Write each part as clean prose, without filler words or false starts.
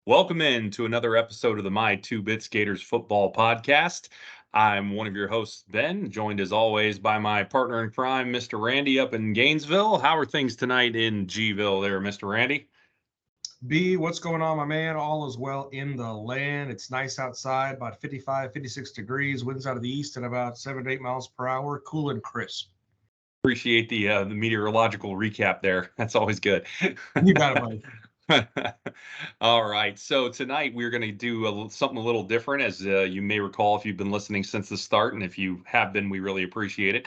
Welcome in to another episode of the My Two Bit Skaters Football Podcast. I'm one of your hosts, Ben, joined as always by my partner in crime, Mr. Randy, up in Gainesville. How are things tonight in Gville there, Mr. Randy? B, what's going on, my man? All is well in the land. It's nice outside, about 55, 56 degrees, winds out of the east at about 7 to 8 miles per hour, cool and crisp. Appreciate the meteorological recap there. That's always good. You got it, buddy. All right. So tonight we're going to do something a little different, as you may recall if you've been listening since the start, and if you have been, we really appreciate it.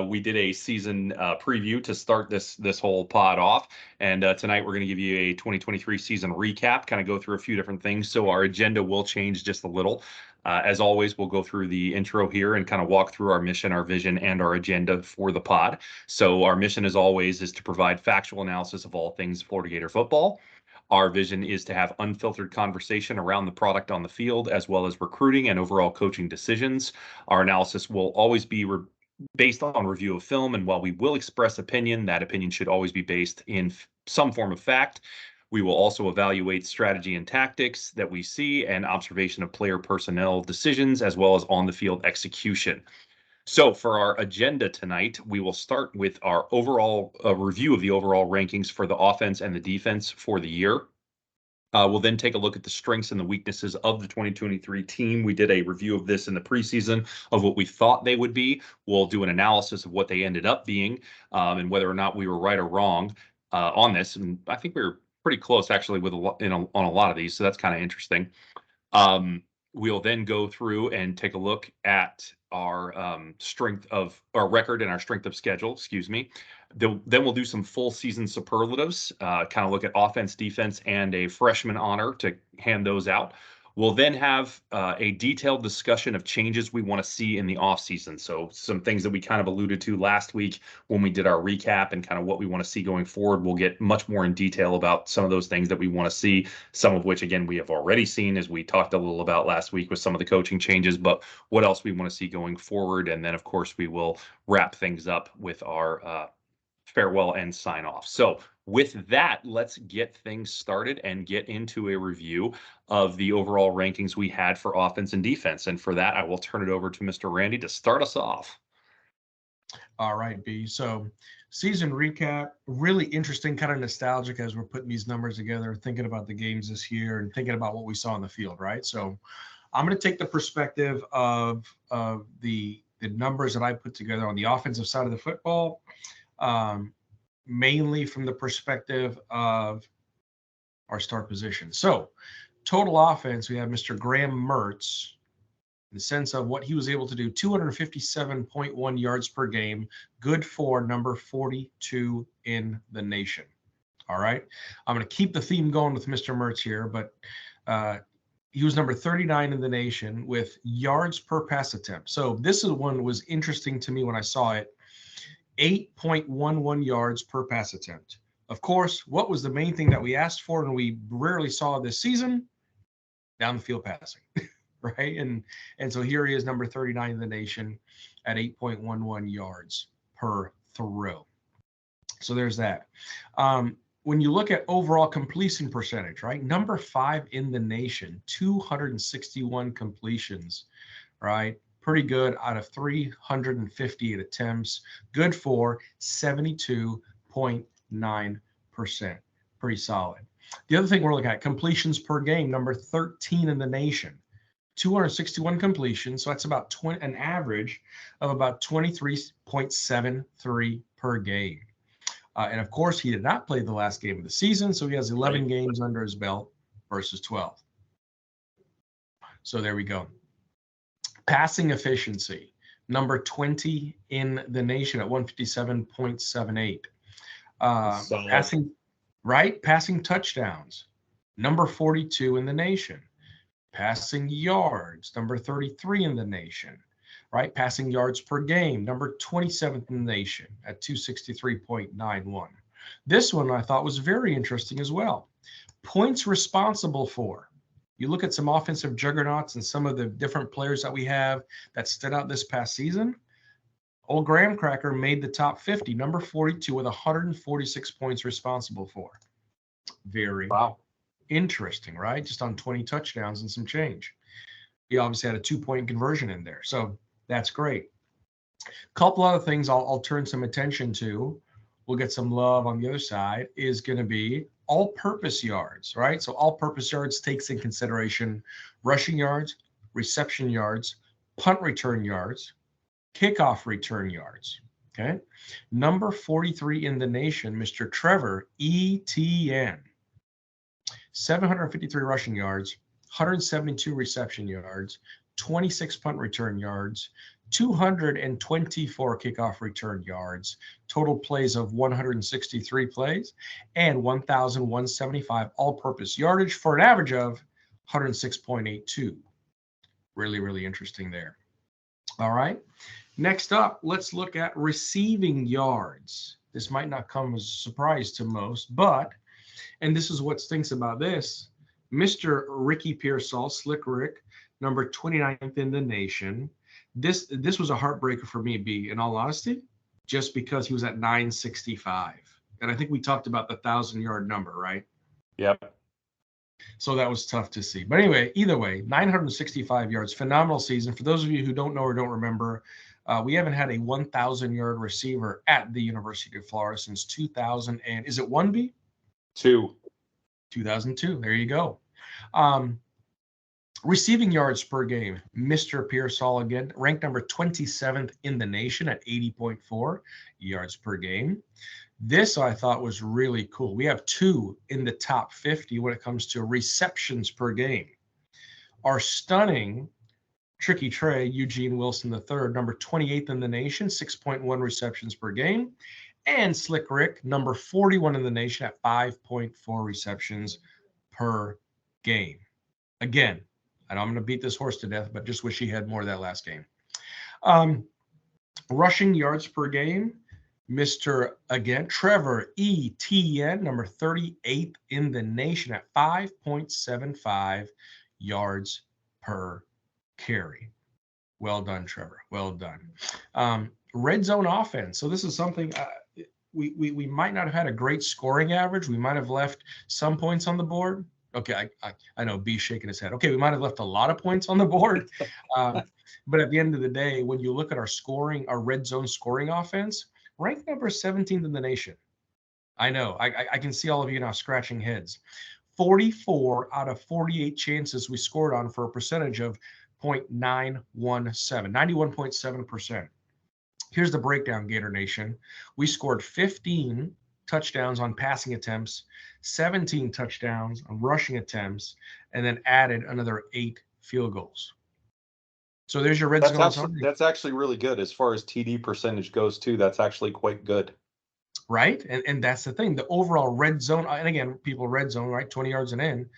We did a season preview to start this whole pod off, and tonight we're going to give you a 2023 season recap, kind of go through a few different things. So our agenda will change just a little. As always, we'll go through the intro here and kind of walk through our mission, our vision, and our agenda for the pod. So our mission, as always, is to provide factual analysis of all things Florida Gator football. Our vision is to have unfiltered conversation around the product on the field, as well as recruiting and overall coaching decisions. Our analysis will always be based on review of film, and while we will express opinion, that opinion should always be based in some form of fact. We will also evaluate strategy and tactics that we see and observation of player personnel decisions, as well as on the field execution. So for our agenda tonight, we will start with our overall review of the overall rankings for the offense and the defense for the year. We'll then take a look at the strengths and the weaknesses of the 2023 team. We did a review of this in the preseason of what we thought they would be. We'll do an analysis of what they ended up being, and whether or not we were right or wrong on this. And I think we were pretty close actually with on a lot of these, so that's kind of interesting. We'll then go through and take a look at our strength of our record and our strength of schedule, excuse me. Then we'll do some full season superlatives, kind of look at offense, defense, and a freshman honor to hand those out. We'll then have a detailed discussion of changes we want to see in the offseason. So some things that we kind of alluded to last week when we did our recap and kind of what we want to see going forward. We'll get much more in detail about some of those things that we want to see, some of which, again, we have already seen, as we talked a little about last week with some of the coaching changes, but what else we want to see going forward. And then, of course, we will wrap things up with our farewell and sign off. So with that, let's get things started and get into a review of the overall rankings we had for offense and defense. And for that, I will turn it over to Mr. Randy to start us off. All right, B. So season recap, really interesting, kind of nostalgic as we're putting these numbers together, thinking about the games this year and thinking about what we saw on the field, right? So I'm going to take the perspective of the numbers that I put together on the offensive side of the football. Mainly from the perspective of our start position. So total offense, we have Mr. Graham Mertz in the sense of what he was able to do, 257.1 yards per game, good for number 42 in the nation. All right. I'm going to keep the theme going with Mr. Mertz here, but he was number 39 in the nation with yards per pass attempt. So this is one that was interesting to me when I saw it. 8.11 yards per pass attempt. Of course, what was the main thing that we asked for and we rarely saw this season? Down the field passing, right? And so here he is, number 39 in the nation at 8.11 yards per throw. So there's that. When you look at overall completion percentage, right? Number 5 in the nation, 261 completions, right? Pretty good out of 358 attempts. Good for 72.9%. Pretty solid. The other thing we're looking at, completions per game, number 13 in the nation. 261 completions, so that's about an average of about 23.73 per game. And of course, he did not play the last game of the season, so he has 11 games under his belt versus 12. So there we go. Passing efficiency, number 20 in the nation at 157.78. Passing touchdowns, number 42 in the nation. Passing yards, number 33 in the nation. Right? Passing yards per game, number 27th in the nation at 263.91. This one I thought was very interesting as well. Points responsible for. You look at some offensive juggernauts and some of the different players that we have that stood out this past season. Old Graham Cracker made the top 50, number 42 with 146 points responsible for. Very Interesting, right? Just on 20 touchdowns and some change. He obviously had a 2-point conversion in there. So that's great. Couple other things I'll turn some attention to. We'll get some love on the other side is going to be all-purpose yards, right? So all-purpose yards takes in consideration rushing yards, reception yards, punt return yards, kickoff return yards. Okay. Number 43 in the nation, Mr. Trevor Etienne. 753 rushing yards, 172 reception yards, 26 punt return yards, 224 kickoff return yards, total plays of 163 plays, and 1,175 all-purpose yardage for an average of 106.82. Really, really interesting there. All right. Next up, let's look at receiving yards. This might not come as a surprise to most, but, and this is what stinks about this, Mr. Ricky Pearsall, Slick Rick, number 29th in the nation. This was a heartbreaker for me, B, in all honesty, just because he was at 965. And I think we talked about the 1,000-yard number, right? Yep. So that was tough to see. But anyway, either way, 965 yards, phenomenal season. For those of you who don't know or don't remember, we haven't had a 1,000-yard receiver at the University of Florida since 2000. And is it 1B? 2. 2002. There you go. Receiving yards per game, Mr. Pearsall again, ranked number 27th in the nation at 80.4 yards per game. This I thought was really cool. We have 2 in the top 50 when it comes to receptions per game. Our stunning Tricky Trey, Eugene Wilson III, number 28th in the nation, 6.1 receptions per game. And Slick Rick, number 41 in the nation at 5.4 receptions per game. Again, I know I'm going to beat this horse to death, but just wish he had more of that last game. Rushing yards per game, Mr. again, Trevor Etienne, number 38th in the nation at 5.75 yards per carry. Well done, Trevor. Well done. Red zone offense. So this is something we might not have had a great scoring average. We might have left some points on the board. Okay, I know B's shaking his head. Okay, we might have left a lot of points on the board. But at the end of the day, when you look at our scoring, our red zone scoring offense, ranked number 17th in the nation. I know. I can see all of you now scratching heads. 44 out of 48 chances we scored on for a percentage of 0.917, 91.7%. Here's the breakdown, Gator Nation. We scored 15 touchdowns on passing attempts, 17 touchdowns on rushing attempts, and then added another 8 field goals. So there's your red zone. That's actually really good as far as TD percentage goes too. That's actually quite good. Right. And that's the thing. The overall red zone, and again, people red zone, right? 20 yards and in,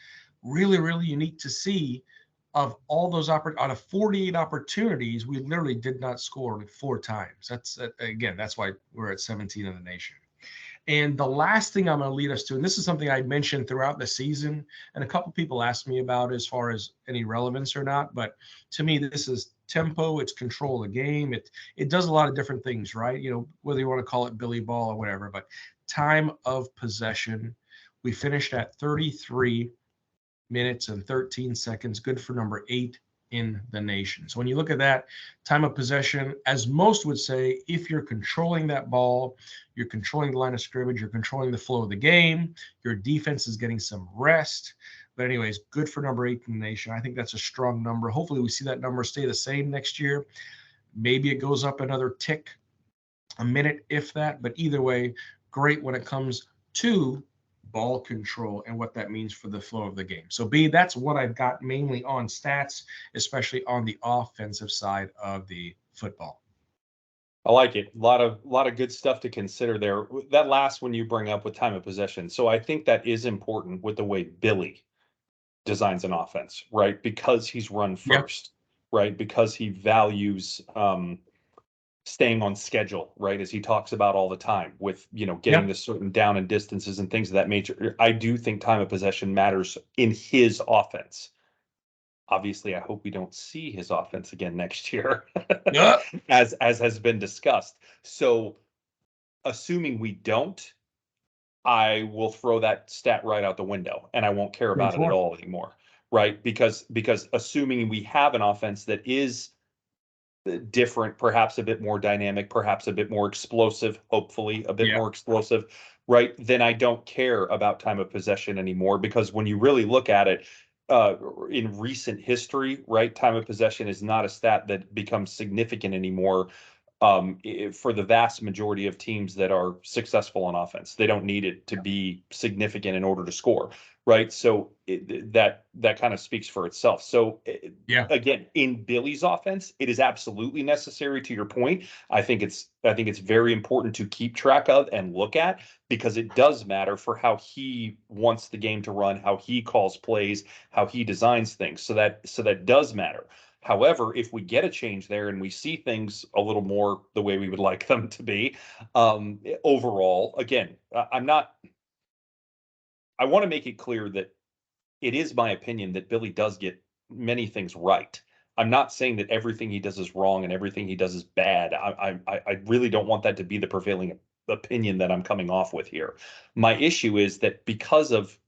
really, really unique to see. Of all those out of 48 opportunities, we literally did not score 4 times. That's why we're at 17 in the nation. And the last thing I'm going to lead us to, and this is something I mentioned throughout the season, and a couple people asked me about as far as any relevance or not, but to me, this is tempo, it's control of the game. It does a lot of different things, right? You know, whether you want to call it Billy Ball or whatever, but time of possession, we finished at 33 minutes and 13 seconds, good for number 8 in the nation. So when you look at that time of possession, as most would say, if you're controlling that ball, you're controlling the line of scrimmage, you're controlling the flow of the game, your defense is getting some rest. But anyways, good for number 8 in the nation. I think that's a strong number. Hopefully we see that number stay the same next year. Maybe it goes up another tick, a minute, if that. But either way, great when it comes to ball control and what that means for the flow of the game. So B, that's what I've got mainly on stats, especially on the offensive side of the football. I like it. A lot of good stuff to consider there. That last one you bring up with time of possession. So I think that is important with the way Billy designs an offense, right? Because he's run first, right? Because he values staying on schedule, right? As he talks about all the time with, getting the certain down and distances and things of that nature. I do think time of possession matters in his offense. Obviously, I hope we don't see his offense again next year, as has been discussed. So assuming we don't, I will throw that stat right out the window and I won't care Same about it at for. all anymore. Right? Because assuming we have an offense that is different, perhaps a bit more dynamic, perhaps a bit more explosive, hopefully a bit Yeah. more explosive, right? Then I don't care about time of possession anymore because when you really look at it, in recent history, right, time of possession is not a stat that becomes significant anymore for the vast majority of teams that are successful on offense. They don't need it to be significant in order to score, right? So that kind of speaks for itself. So Yeah. again, in Billy's offense, it is absolutely necessary. To your point, I think it's very important to keep track of and look at because it does matter for how he wants the game to run, how he calls plays, how he designs things. So that does matter. However, if we get a change there and we see things a little more the way we would like them to be, overall, again, I want to make it clear that it is my opinion that Billy does get many things right. I'm not saying that everything he does is wrong and everything he does is bad. I really don't want that to be the prevailing opinion that I'm coming off with here. My issue is that because of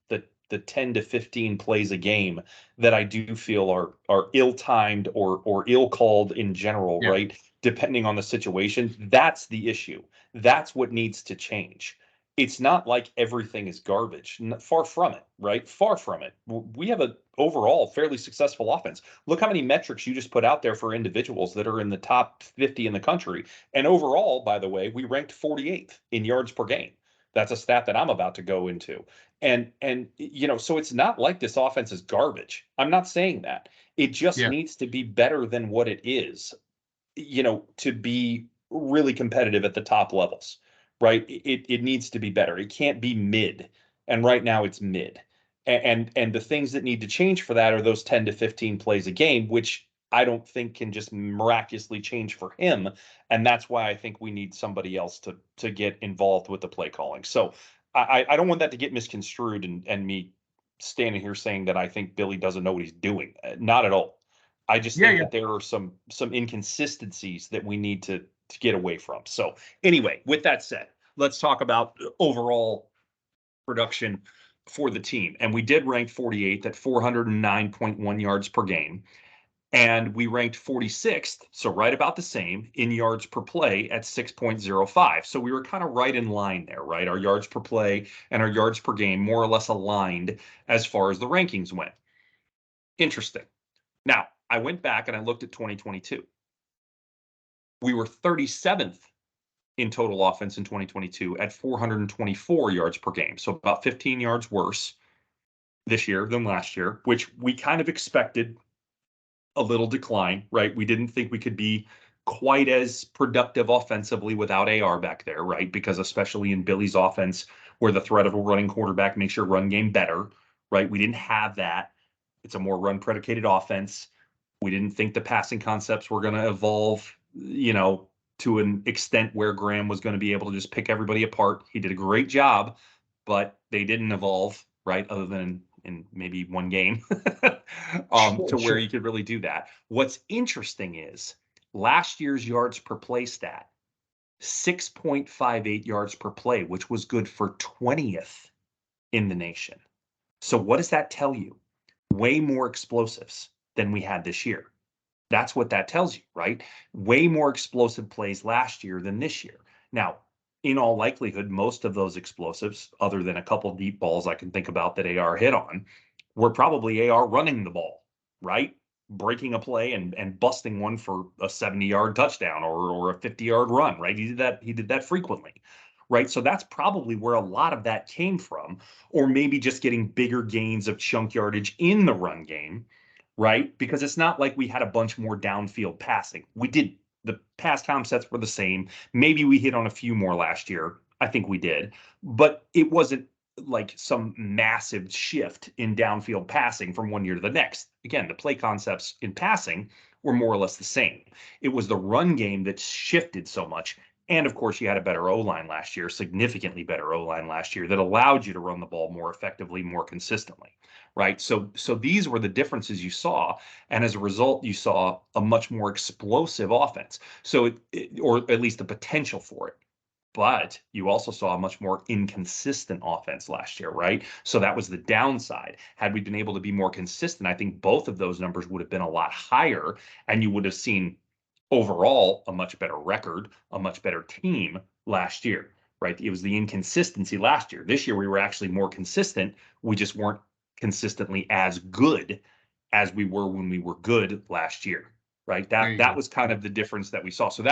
the 10 to 15 plays a game that I do feel are ill-timed or ill-called in general, Yeah. right? Depending on the situation, that's the issue. That's what needs to change. It's not like everything is garbage. Far from it, right? Far from it. We have a overall fairly successful offense. Look how many metrics you just put out there for individuals that are in the top 50 in the country. And overall, by the way, we ranked 48th in yards per game. That's a stat that I'm about to go into. And so it's not like this offense is garbage. I'm not saying that. It just Yeah. needs to be better than what it is, to be really competitive at the top levels, right? It needs to be better. It can't be mid. And right now it's mid. And the things that need to change for that are those 10 to 15 plays a game, which I don't think can just miraculously change for him. And that's why I think we need somebody else to get involved with the play calling. So I don't want that to get misconstrued and me standing here saying that I think Billy doesn't know what he's doing. Not at all. I just Yeah. think Yeah. that there are some inconsistencies that we need to get away from. So anyway, with that said, let's talk about overall production for the team. And we did rank 48th at 409.1 yards per game. And we ranked 46th, so right about the same, in yards per play at 6.05. So we were kind of right in line there, right? Our yards per play and our yards per game more or less aligned as far as the rankings went. Interesting. Now, I went back and I looked at 2022. We were 37th in total offense in 2022 at 424 yards per game. So about 15 yards worse this year than last year, which we kind of expected a little decline, right? We didn't think we could be quite as productive offensively without AR back there, right? Because especially in Billy's offense, where the threat of a running quarterback makes your run game better, right? We didn't have that. It's a more run predicated offense. We didn't think the passing concepts were going to evolve, to an extent where Graham was going to be able to just pick everybody apart. He did a great job, but they didn't evolve, right? Other than in maybe one game, Sure. to where Sure. you could really do that. What's interesting is last year's yards per play stat, 6.58 yards per play, which was good for 20th in the nation. So what does that tell you? Way more explosives than we had this year. That's what that tells you, right? Way more explosive plays last year than this year. Now, in all likelihood, most of those explosives, other than a couple deep balls I can think about that AR hit on, were probably AR running the ball, right? Breaking a play and busting one for a 70-yard touchdown or a 50-yard run, right? He did that frequently. Right. So that's probably where a lot of that came from, or maybe just getting bigger gains of chunk yardage in the run game, right? Because it's not like we had a bunch more downfield passing. We did. The pass concepts were the same. Maybe we hit on a few more last year. I think we did, but it wasn't like some massive shift in downfield passing from one year to the next. Again, the play concepts in passing were more or less the same. It was the run game that shifted so much. And of course, you had a better O line last year, significantly better O line last year that allowed you to run the ball more effectively, more consistently, right? So these were the differences you saw, and as a result, you saw a much more explosive offense. So or at least the potential for it. But you also saw a much more inconsistent offense last year, right? So that was the downside. Had we been able to be more consistent, I think both of those numbers would have been a lot higher, and you would have seen overall a much better record, a much better team last year, right? It was the inconsistency last year. This year we were actually more consistent. We just weren't consistently as good as we were when we were good last year, right? There That you that go. was kind Yep. of the difference that we saw. So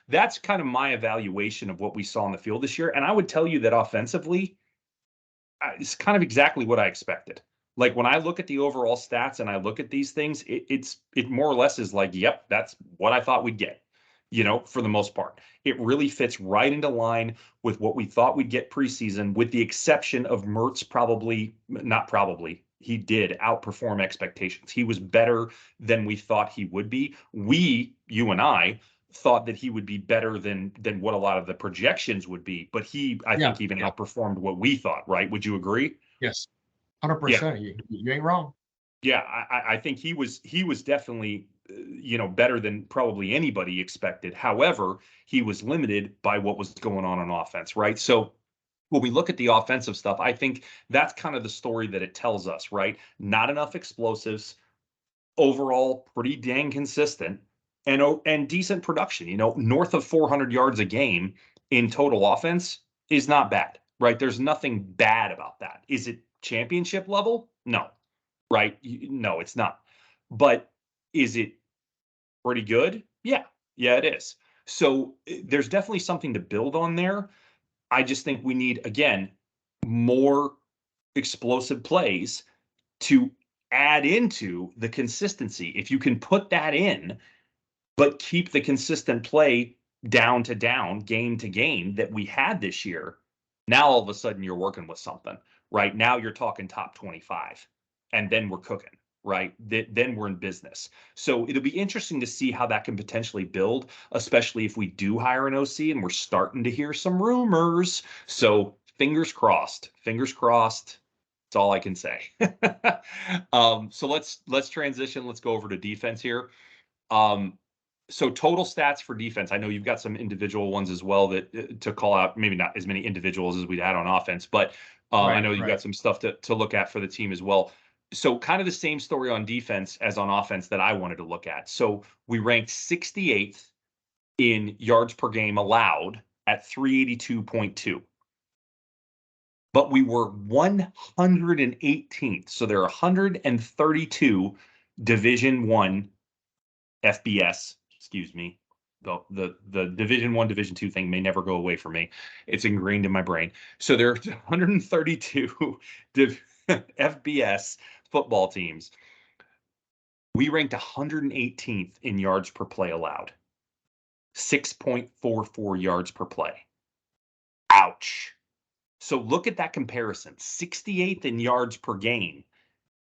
that's kind of my evaluation of what we saw on the field this year. And I would tell you that offensively, it's kind of exactly what I expected. Like when I look at the overall stats and I look at these things, it more or less is like, yep, that's what I thought we'd get. For the most part, it really fits right into line with what we thought we'd get preseason, with the exception of Mertz. Probably not probably, he did outperform expectations. He was better than we thought he would be. You and I, thought that he would be better than what a lot of the projections would be, but I Yeah. think, even Yeah. outperformed what we thought, right? Would you agree? Yes. Yeah. 100%. You ain't wrong. Yeah, I think he was definitely better than probably anybody expected. However, he was limited by what was going on offense, right? So when we look at the offensive stuff, I think that's kind of the story that it tells us, right? Not enough explosives, overall pretty dang consistent, and decent production. North of 400 yards a game in total offense is not bad, right? There's nothing bad about that. Is it championship level? No, right? No, it's not. But is it pretty good? Yeah, yeah, it is. So there's definitely something to build on there. I just think we need, again, more explosive plays to add into the consistency. If you can put that in, but keep the consistent play down to down, game to game that we had this year, now all of a sudden you're working with something, right? Now you're talking top 25, and then we're cooking, right? Then we're in business. So it'll be interesting to see how that can potentially build, especially if we do hire an OC, and we're starting to hear some rumors. So fingers crossed, fingers crossed. That's all I can say. So let's transition. Let's go over to defense here. Um, so total stats for defense. I know you've got some individual ones as well that to call out. Maybe not as many individuals as we'd had on offense, but I Right. know you've Right. got some stuff to look at for the team as well. So kind of the same story on defense as on offense that I wanted to look at. So we ranked 68th in yards per game allowed at 382.2, but we were 118th. So there are 132 Division One FBS, excuse me. The Division One, Division Two thing may never go away for me. It's ingrained in my brain. So there are 132 FBS football teams. We ranked 118th in yards per play allowed, 6.44 yards per play. Ouch. So look at that comparison: 68th in yards per game,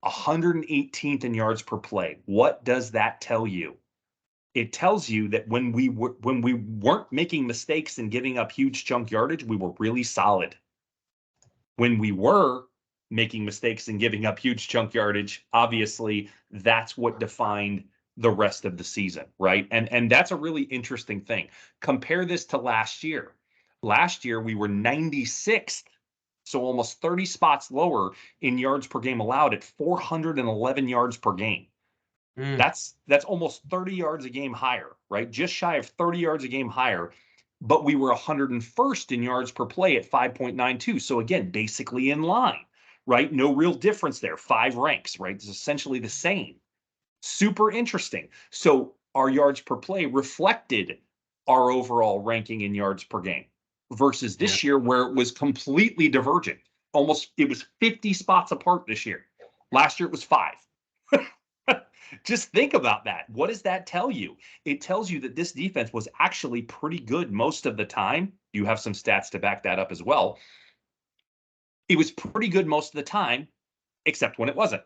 118th in yards per play. What does that tell you? It tells you that when we weren't making mistakes and giving up huge chunk yardage, we were really solid. When we were making mistakes and giving up huge chunk yardage, obviously that's what defined the rest of the season, right? And that's a really interesting thing. Compare this to last year. Last year we were 96th, so almost 30 spots lower in yards per game allowed at 411 yards per game. Mm. That's almost 30 yards a game higher, right? Just shy of 30 yards a game higher. But we were 101st in yards per play at 5.92. So again, basically in line, right? No real difference there. 5 ranks, right? It's essentially the same. Super interesting. So our yards per play reflected our overall ranking in yards per game versus Yeah. this year, where it was completely divergent. It was 50 spots apart this year. Last year it was 5. Just think about that. What does that tell you? It tells you that this defense was actually pretty good most of the time. You have some stats to back that up as well. It was pretty good most of the time, except when it wasn't,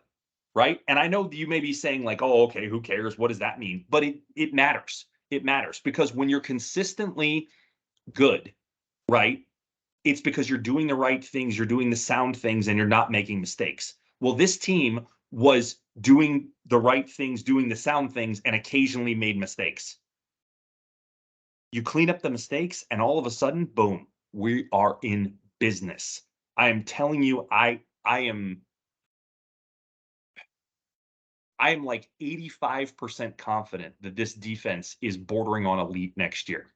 right? And I know you may be saying, like, oh, okay, who cares? What does that mean? But it matters. It matters because when you're consistently good, right, it's because you're doing the right things, you're doing the sound things, and you're not making mistakes. Well, this team was doing the right things, doing the sound things, and occasionally made mistakes. You clean up the mistakes, and all of a sudden, boom, we are in business. I am telling you, I am like 85% confident that this defense is bordering on elite next year.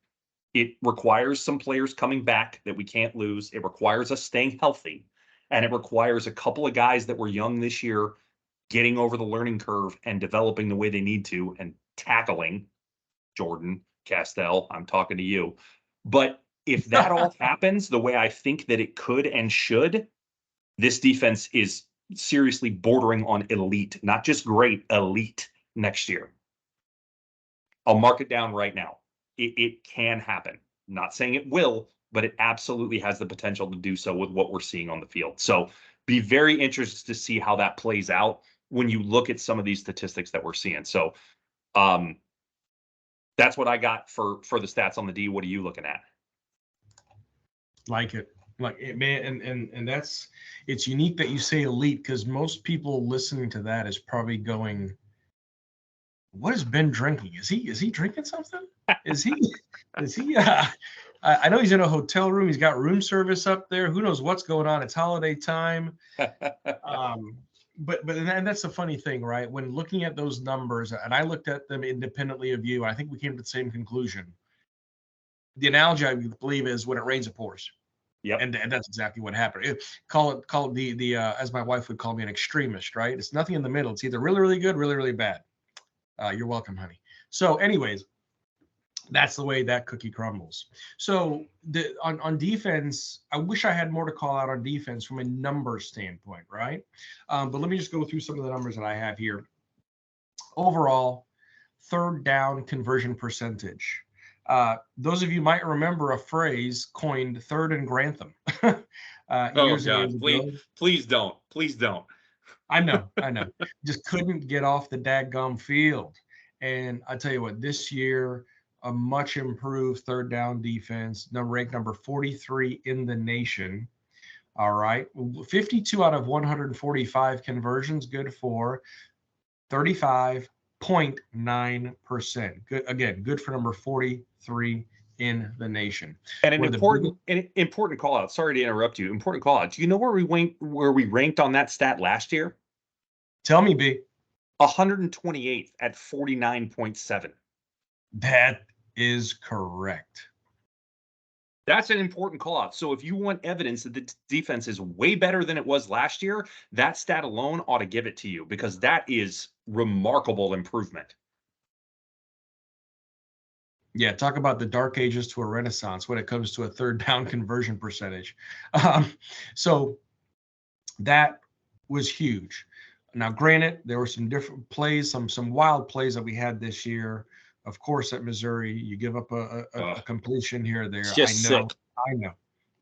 It requires some players coming back that we can't lose. It requires us staying healthy. And it requires a couple of guys that were young this year getting over the learning curve and developing the way they need to and tackling. Jordan, Castell, I'm talking to you. But if that all happens the way I think that it could and should, this defense is seriously bordering on elite, not just great, elite next year. I'll mark it down right now. It can happen. Not saying it will, but it absolutely has the potential to do so with what we're seeing on the field. So be very interested to see how that plays out when you look at some of these statistics that we're seeing. So that's what I got for the stats on the D. What are you looking at? Like it, man, and that's, it's unique that you say elite, because most people listening to that is probably going, what is Ben drinking? Is he drinking something? Is he I know he's in a hotel room. He's got room service up there. Who knows what's going on? It's holiday time. But and that's the funny thing, right? When looking at those numbers, and I looked at them independently of you, I think we came to the same conclusion. The analogy, I believe, is when it rains, it pours. Yep. And that's exactly what happened. Call it the as my wife would call me, an extremist, right? It's nothing in the middle. It's either really, really good, really, really bad. You're welcome, honey. So anyways, that's the way that cookie crumbles. So on defense, I wish I had more to call out on defense from a number standpoint, right? But let me just go through some of the numbers that I have here. Overall, third down conversion percentage. Those of you might remember a phrase coined, "third and Grantham." Years and years God, ago. please don't. I know. Just couldn't get off the daggum field. And I tell you what, this year, a much improved third down defense, ranked number 43 in the nation. All right. 52 out of 145 conversions, good for 35.9%. Good. Again, good for number 43 in the nation. And an important call out. Sorry to interrupt you. Important call out. Do you know where we ranked on that stat last year? Tell me, B. 128th at 49.7. That is correct. That's an important call out. So if you want evidence that the defense is way better than it was last year, that stat alone ought to give it to you, because that is remarkable improvement. Yeah, talk about the dark ages to a renaissance when it comes to a third down conversion percentage. So that was huge. Now, granted, there were some different plays, some wild plays that we had this year. Of course, at Missouri, you give up a completion here or there.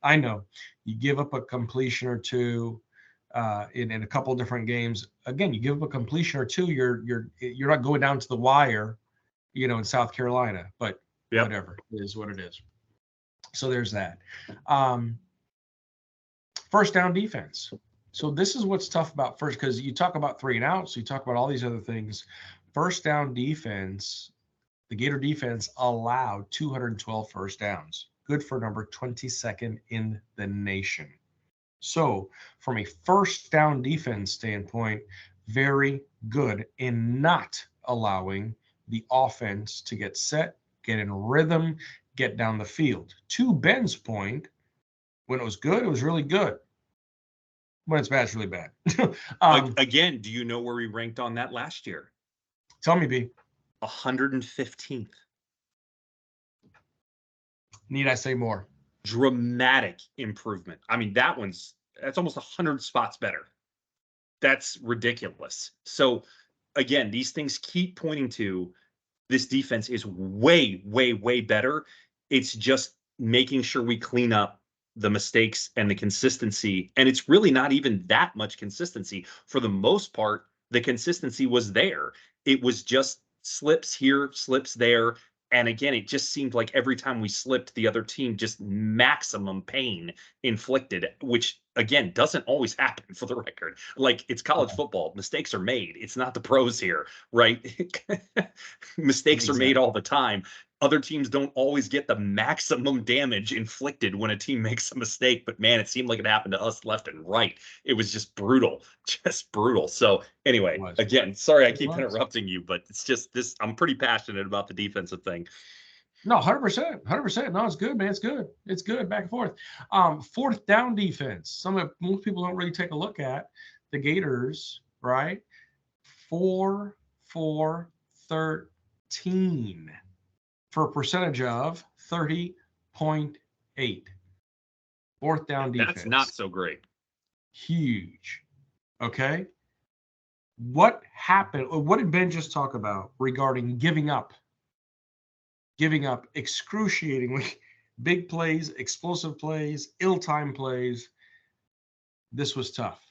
I know. You give up a completion or two in a couple different games. Again, you give up a completion or two, you're not going down to the wire, in South Carolina. But whatever, it is what it is. So there's that. First down defense. So this is what's tough about first, because you talk about 3 and outs, you talk about all these other things. First down defense, the Gator defense allowed 212 first downs. Good for number 22nd in the nation. So from a first down defense standpoint, very good in not allowing the offense to get set, get in rhythm, get down the field. To Ben's point, when it was good, it was really good. When it's bad, it's really bad. Again, do you know where we ranked on that last year? Tell me, B. 115th. Need I say more? Dramatic improvement. I mean, that's almost 100 spots better. That's ridiculous. So again, these things keep pointing to this defense is way, way, way better. It's just making sure we clean up the mistakes and the consistency. And it's really not even that much consistency. For the most part, the consistency was there. It was just slips here, slips there. And again, it just seemed like every time we slipped, the other team just maximum pain inflicted, which again, doesn't always happen for the record. Like, it's college football. Mistakes are made. It's not the pros here, right? Mistakes are made Exactly. all the time. Other teams don't always get the maximum damage inflicted when a team makes a mistake, but man, it seemed like it happened to us left and right. It was just brutal, just brutal. So, It anyway, was. again, sorry I It keep was. interrupting you, but it's just this. I'm pretty passionate about the defensive thing. No, 100%, 100%. No, it's good, man. It's good. It's good. Back and forth. Fourth down defense. Most people don't really take a look at the Gators, right? 4-4-13 for a percentage of 30.8. Fourth down That's not defense. so great. Huge. Okay. What happened? What did Ben just talk about regarding giving up? Giving up excruciatingly big plays, explosive plays, ill-timed plays. This was tough.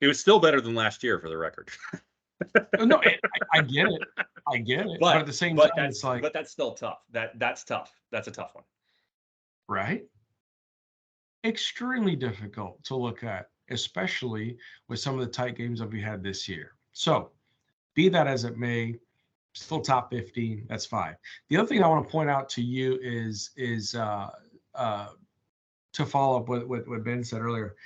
It was still better than last year, for the record. No, I get it. I get it. But at the same but time, it's like, that's still tough. That's tough. That's a tough one. right? Extremely difficult to look at, especially with some of the tight games that we had this year. So, be that as it may, still top 15. That's fine. The other thing I want to point out to you is to follow up with what Ben said earlier.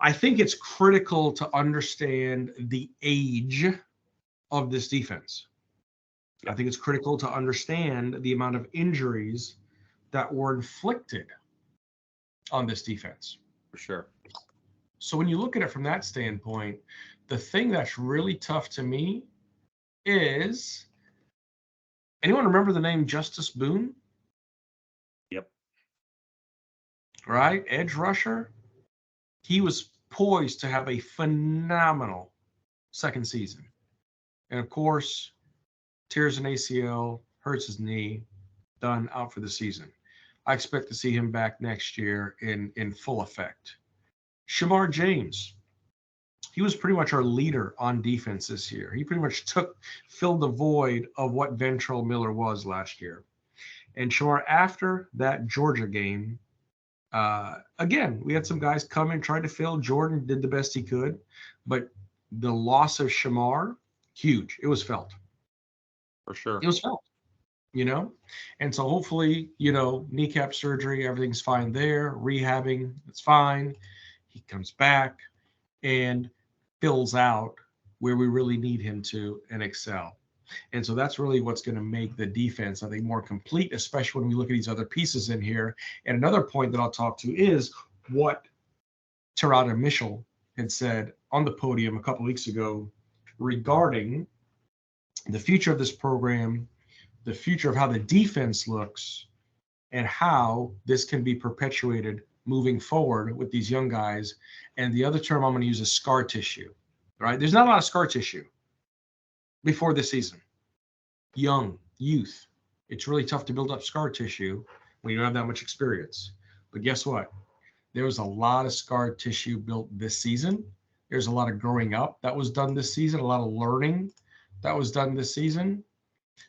I think it's critical to understand the age of this defense. I think it's critical to understand the amount of injuries that were inflicted on this defense. For sure. So when you look at it from that standpoint, the thing that's really tough to me is, anyone remember the name Justice Boone? Yep. Right? Edge rusher. He was poised to have a phenomenal second season. And of course, tears an ACL, hurts his knee, done, out for the season. I expect to see him back next year in full effect. Shamar James, he was pretty much our leader on defense this year. He pretty much filled the void of what Ventrell Miller was last year. And Shamar, after that Georgia game, again, we had some guys come and try to fill. Jordan did the best he could, but the loss of Shamar, huge. It was felt. For sure. It was felt. And so hopefully, kneecap surgery, everything's fine there. Rehabbing, it's fine. He comes back and fills out where we really need him to and excel. And so that's really what's going to make the defense, I think, more complete, especially when we look at these other pieces in here. And another point that I'll talk to is what Terada Mitchell had said on the podium a couple weeks ago regarding the future of this program, the future of how the defense looks, and how this can be perpetuated moving forward with these young guys. And the other term I'm going to use is scar tissue, right? There's not a lot of scar tissue before this season. Youth. It's really tough to build up scar tissue when you don't have that much experience. But guess what? There was a lot of scar tissue built this season. There's a lot of growing up that was done this season, a lot of learning that was done this season.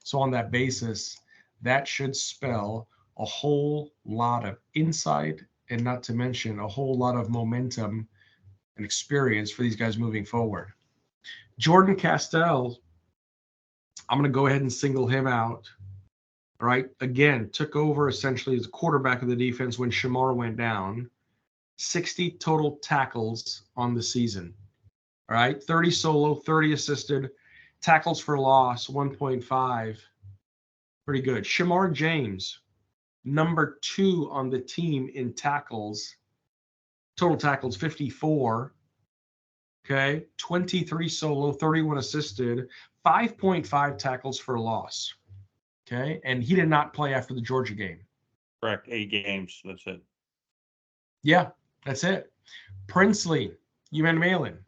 So on that basis, that should spell a whole lot of insight, and not to mention a whole lot of momentum and experience for these guys moving forward. Jordan Castell, I'm going to go ahead and single him out. Right? Again, took over essentially as quarterback of the defense when Shamar went down. 60 total tackles on the season. All right? 30 solo, 30 assisted. Tackles for loss, 1.5. Pretty good. Shamar James, number 2 on the team in tackles. Total tackles, 54. Okay? 23 solo, 31 assisted. 5.5 tackles for loss. Okay? And he did not play after the Georgia game. Correct. 8 games. That's it. Yeah, that's it. Princely, Malin.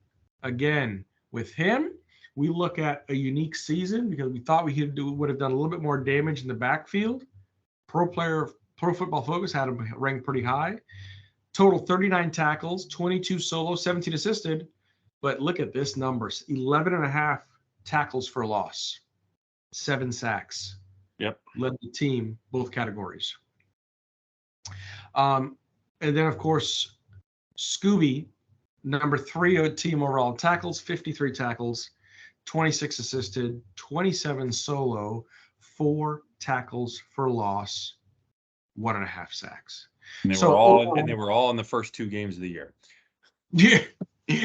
Again, with him, we look at a unique season because we thought would have done a little bit more damage in the backfield. Pro Football Focus had him ranked pretty high. Total 39 tackles, 22 solo, 17 assisted. But look at this numbers: 11.5 tackles for loss, 7 sacks. Yep. Led the team both categories. And then, of course, Scooby, number 3 team overall tackles, 53 tackles, 26 assisted, 27 solo, 4 tackles for loss, 1.5 sacks. And So they were all in the first 2 games of the year. Yeah,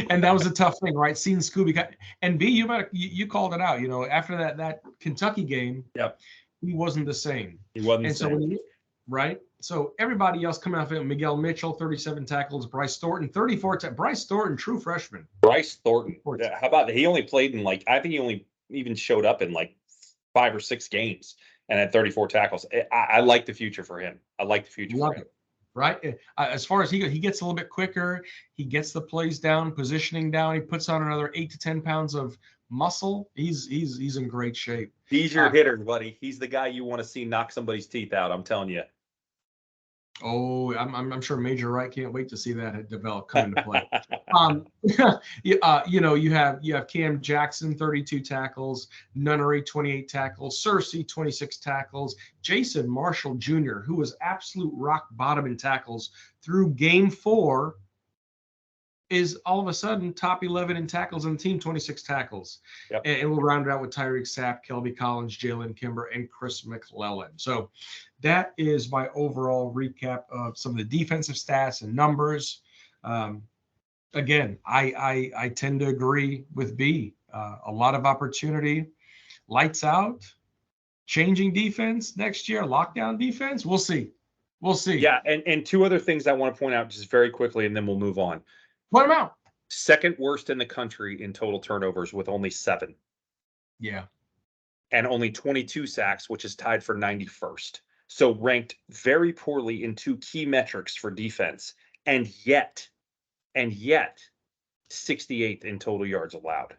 and that was a tough thing, right? Seeing Scooby and B, you called it out. After that Kentucky game, yep, he wasn't the same. He wasn't and the so same. Right? So everybody else coming out of it, Miguel Mitchell, 37 tackles, Bryce Thornton, 34 Bryce Thornton, true freshman. Bryce Thornton. How about that? He only played in I think he only even showed up in 5 or 6 games and had 34 tackles. I like the future for him. I like the future for him. Right? As far as he gets a little bit quicker. He gets the plays down, positioning down. He puts on another 8 to 10 pounds of muscle. He's in great shape. He's your hitter, buddy. He's the guy you want to see knock somebody's teeth out. I'm telling you. Oh, I'm sure Major Wright can't wait to see that develop, come into play. You have Cam Jackson, 32 tackles, Nunnery, 28 tackles, Cersei, 26 tackles, Jason Marshall Jr., who was absolute rock bottom in tackles through game 4, is all of a sudden top 11 in tackles on the team, 26 tackles. Yep. And we'll round it out with Tyreek Sapp, Kelby Collins, Jalen Kimber, and Chris McClellan. So that is my overall recap of some of the defensive stats and numbers. Again, I tend to agree with B. A lot of opportunity, lights out, changing defense next year, lockdown defense. We'll see. Yeah, and 2 other things I want to point out just very quickly, and then we'll move on. Point them out. Second worst in the country in total turnovers with only 7. Yeah. And only 22 sacks, which is tied for 91st. So ranked very poorly in 2 key metrics for defense. And yet 68th in total yards allowed.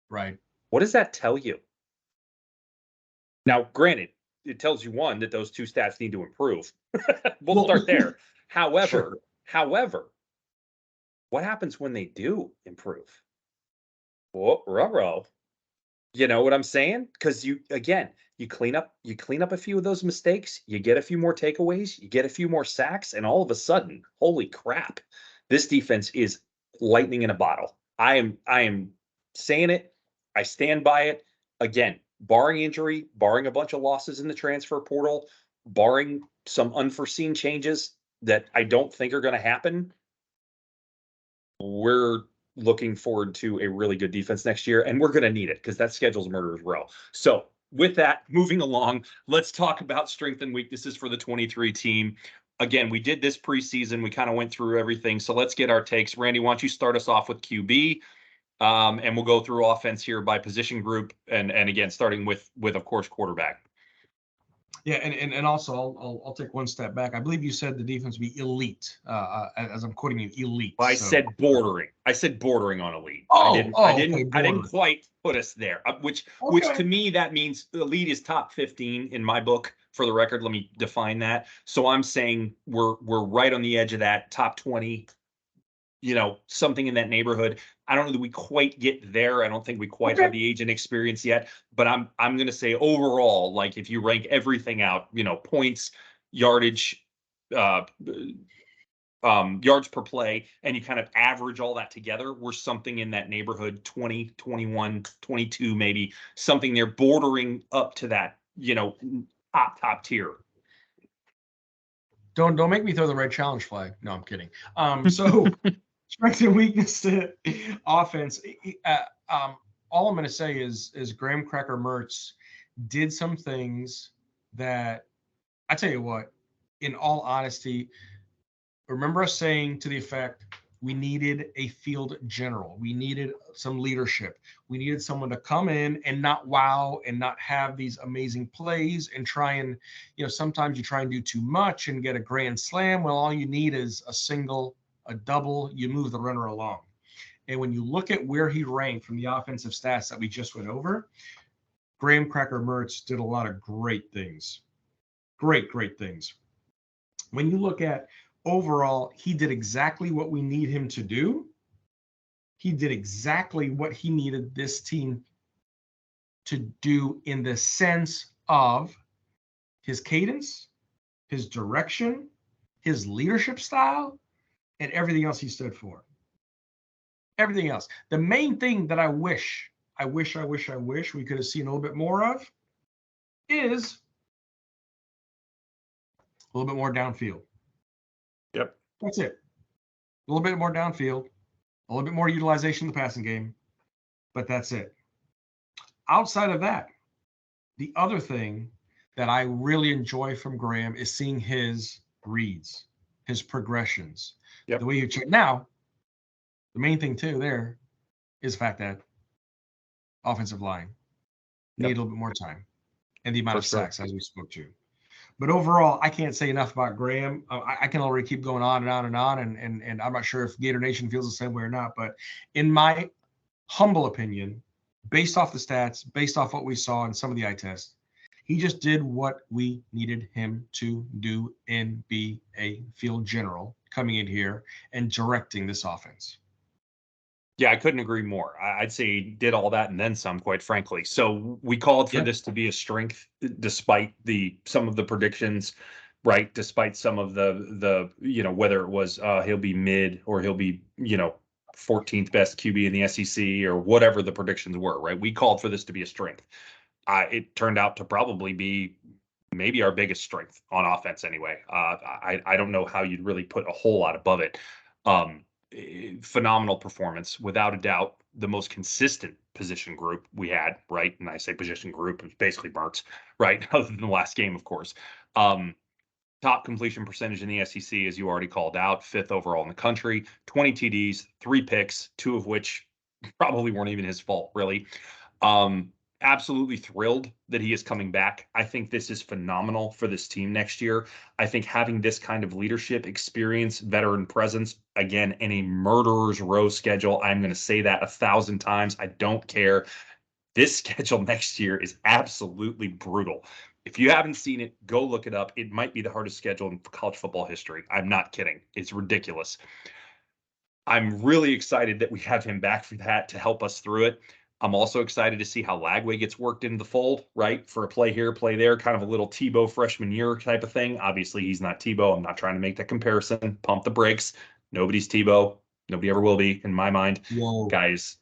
Right. What does that tell you? Now, granted, it tells you, one, that those 2 stats need to improve. We'll start there. However, what happens when they do improve? Well, ruh-roh. You know what I'm saying? Because you clean up a few of those mistakes, you get a few more takeaways, you get a few more sacks, and all of a sudden, holy crap, this defense is lightning in a bottle. I am saying it. I stand by it. Again, barring injury, barring a bunch of losses in the transfer portal, barring some unforeseen changes that I don't think are going to happen, we're looking forward to a really good defense next year, and we're going to need it because that schedule's murderer's row. So with that, moving along, let's talk about strength and weaknesses for the 23 team. Again, we did this preseason. We kind of went through everything. So let's get our takes. Randy, why don't you start us off with QB? And we'll go through offense here by position group. And again, starting with of course, quarterback. Yeah, and also I'll take one step back. I believe you said the defense would be elite. As I'm quoting you, elite. I said bordering. I said bordering on elite. I didn't quite put us there. Which to me that means elite is top 15 in my book. For the record, let me define that. So I'm saying we're right on the edge of that, top 20. Something in that neighborhood. I don't know that we quite get there. I don't think we quite have the age and experience yet. But I'm going to say overall, like if you rank everything out, points, yardage, yards per play, and you kind of average all that together, we're something in that neighborhood, 20, 21, 22, maybe something there bordering up to that, top tier. Don't make me throw the red challenge flag. No, I'm kidding. So strength and weakness to offense. All I'm going to say is Graham Cracker Mertz did some things that I tell you what, in all honesty, remember us saying to the effect, we needed a field general. We needed some leadership. We needed someone to come in and not wow and not have these amazing plays and try and, sometimes you try and do too much and get a grand slam. Well, all you need is a single, a double, you move the runner along. And when you look at where he ranked from the offensive stats that we just went over, Graham Cracker Mertz did a lot of great things. Great things. When you look at overall, he did exactly what we need him to do. He did exactly what he needed this team to do in the sense of his cadence, his direction, his leadership style, and everything else he stood for. Everything else. The main thing that I wish we could have seen a little bit more of is a little bit more downfield. Yep. That's it. A little bit more downfield, a little bit more utilization of the passing game, but that's it. Outside of that, the other thing that I really enjoy from Graham is seeing his reads, his progressions, Yep. the way you check. Now, the main thing too there is the fact that offensive line need a little bit more time and the amount of sacks, as we spoke to. But overall, I can't say enough about Graham. I can already keep going on and on and on, and I'm not sure if Gator Nation feels the same way or not. But in my humble opinion, based off the stats, based off what we saw in some of the eye tests, he just did what we needed him to do and be a field general coming in here and directing this offense. Yeah, I couldn't agree more. I'd say he did all that and then some, quite frankly. So we called for this to be a strength, despite some of the predictions, right? Despite some of the whether it was he'll be mid or he'll be 14th best QB in the SEC or whatever the predictions were, right? We called for this to be a strength. It turned out to probably be maybe our biggest strength on offense anyway. I don't know how you'd really put a whole lot above it. Phenomenal performance, without a doubt, the most consistent position group we had, right? And I say position group, it's basically Mertz, right? Other than the last game, of course. Top completion percentage in the SEC, as you already called out, 5th overall in the country, 20 TDs, 3 picks, 2 of which probably weren't even his fault, really. Absolutely thrilled that he is coming back. I think this is phenomenal for this team next year. I think having this kind of leadership experience, veteran presence, again, in a murderer's row schedule, I'm going to say that 1,000 times. I don't care. This schedule next year is absolutely brutal. If you haven't seen it, go look it up. It might be the hardest schedule in college football history. I'm not kidding. It's ridiculous. I'm really excited that we have him back for that to help us through it. I'm also excited to see how Lagway gets worked into the fold, right? For a play here, play there, kind of a little Tebow freshman year type of thing. Obviously, he's not Tebow. I'm not trying to make that comparison. Pump the brakes. Nobody's Tebow. Nobody ever will be, in my mind. Whoa. Guys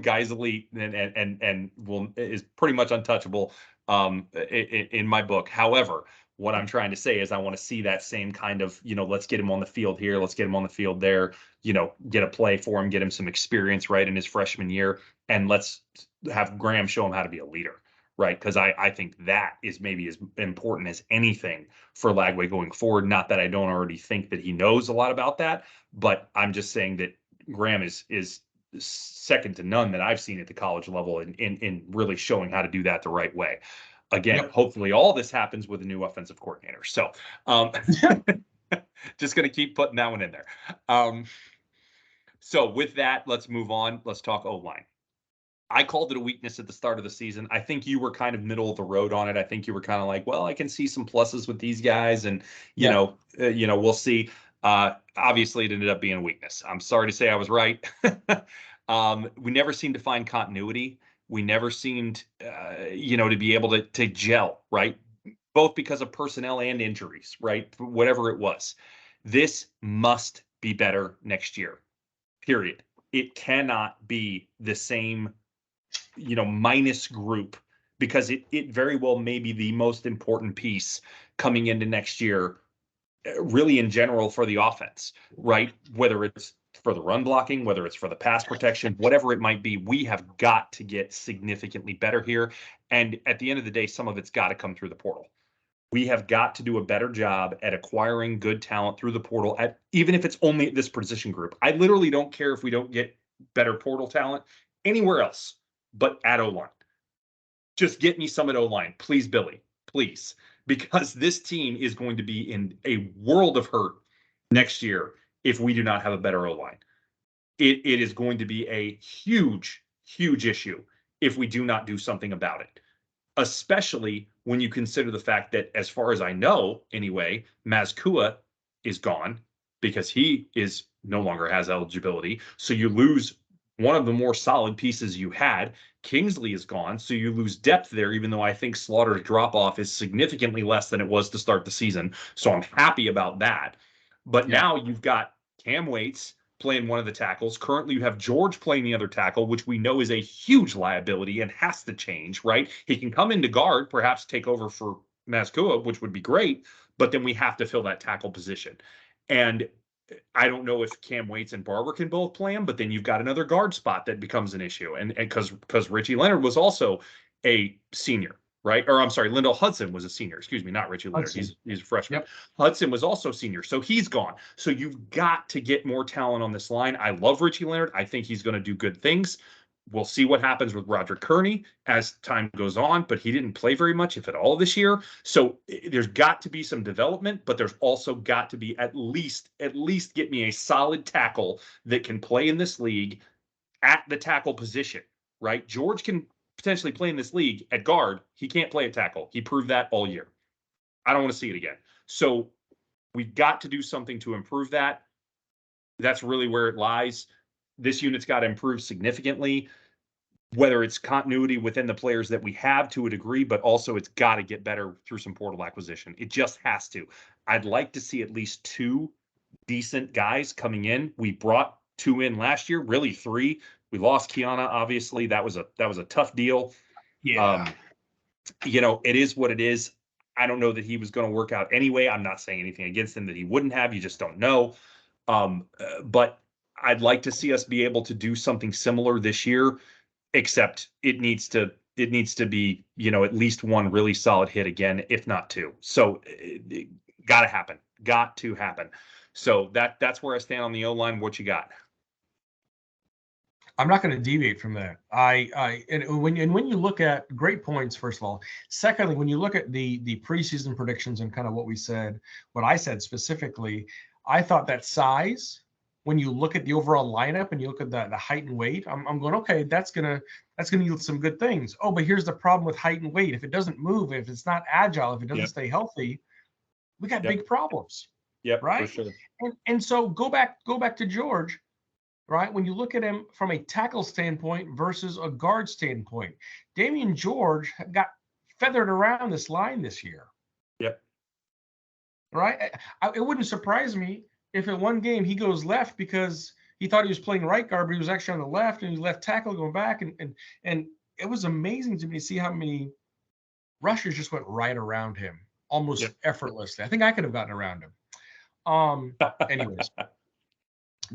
elite and is pretty much untouchable in my book. However, what I'm trying to say is I want to see that same kind of, let's get him on the field here, let's get him on the field there, get a play for him, get him some experience right in his freshman year, and let's have Graham show him how to be a leader, right? Because I think that is maybe as important as anything for Lagway going forward. Not that I don't already think that he knows a lot about that, but I'm just saying that Graham is second to none that I've seen at the college level in really showing how to do that the right way. Again, hopefully all this happens with a new offensive coordinator. So just going to keep putting that one in there. So with that, let's move on. Let's talk O-line. I called it a weakness at the start of the season. I think you were kind of middle of the road on it. I think you were kind of like, well, I can see some pluses with these guys, and we'll see. Obviously, it ended up being a weakness. I'm sorry to say I was right. We never seemed to find continuity. We never seemed, to be able to gel, right? Both because of personnel and injuries, right? Whatever it was. This must be better next year, period. It cannot be the same, minus group, because it very well may be the most important piece coming into next year, really in general for the offense, right? Whether it's for the run blocking, whether it's for the pass protection, whatever it might be, we have got to get significantly better here. And at the end of the day, some of it's got to come through the portal. We have got to do a better job at acquiring good talent through the portal, even if it's only at this position group. I literally don't care if we don't get better portal talent anywhere else but at O-line. Just get me some at O-line, please, Billy, please, because this team is going to be in a world of hurt next year if we do not have a better O-line. It is going to be a huge, huge issue if we do not do something about it, especially when you consider the fact that, as far as I know anyway, Mazkua is gone because he is no longer has eligibility. So you lose one of the more solid pieces you had. Kingsley is gone, so you lose depth there, even though I think Slaughter's drop off is significantly less than it was to start the season. So I'm happy about that. But Yeah. now you've got Cam Waits playing one of the tackles. Currently, you have George playing the other tackle, which we know is a huge liability and has to change, right? He can come into guard, perhaps take over for Mazkua, which would be great, but then we have to fill that tackle position. And I don't know if Cam Waits and Barber can both play him, but then you've got another guard spot that becomes an issue. And because Richie Leonard was also a senior, right? Or I'm sorry, Lindell Hudson was a senior. Excuse me, not Richie Leonard. Hudson. He's a freshman. Yep. Hudson was also senior, so he's gone. So you've got to get more talent on this line. I love Richie Leonard. I think he's going to do good things. We'll see what happens with Roderick Kearney as time goes on, but he didn't play very much, if at all, this year. So there's got to be some development, but there's also got to be at least get me a solid tackle that can play in this league at the tackle position, right? George can potentially play in this league at guard. He can't play at tackle. He proved that all year. I don't want to see it again. So we've got to do something to improve that. That's really where it lies. This unit's got to improve significantly, whether it's continuity within the players that we have to a degree, but also it's got to get better through some portal acquisition. It just has to. I'd like to see at least 2 decent guys coming in. We brought 2 in last year, really 3. We lost Kiana, obviously. That was a tough deal. Yeah. It is what it is. I don't know that he was going to work out anyway. I'm not saying anything against him that he wouldn't have. You just don't know. But I'd like to see us be able to do something similar this year, except it needs to be, at least 1 really solid hit again, if not 2. So got to happen. So that's where I stand on the O-line. What you got? I'm not going to deviate from that. And when you look at great points, first of all. Secondly, when you look at the preseason predictions and kind of what I said specifically, I thought that size, when you look at the overall lineup and you look at the height and weight, I'm going, okay, that's gonna yield some good things. Oh, but here's the problem with height and weight. If it doesn't move, if it's not agile, if it doesn't stay healthy, we got big problems. Yep, right? for sure. And so go back to George. Right? When you look at him from a tackle standpoint versus a guard standpoint, Damian George got feathered around this line this year. Yep. Right? It wouldn't surprise me if in one game he goes left because he thought he was playing right guard, but he was actually on the left, and he left tackle going back. And it was amazing to me to see how many rushers just went right around him almost effortlessly. I think I could have gotten around him. Anyways.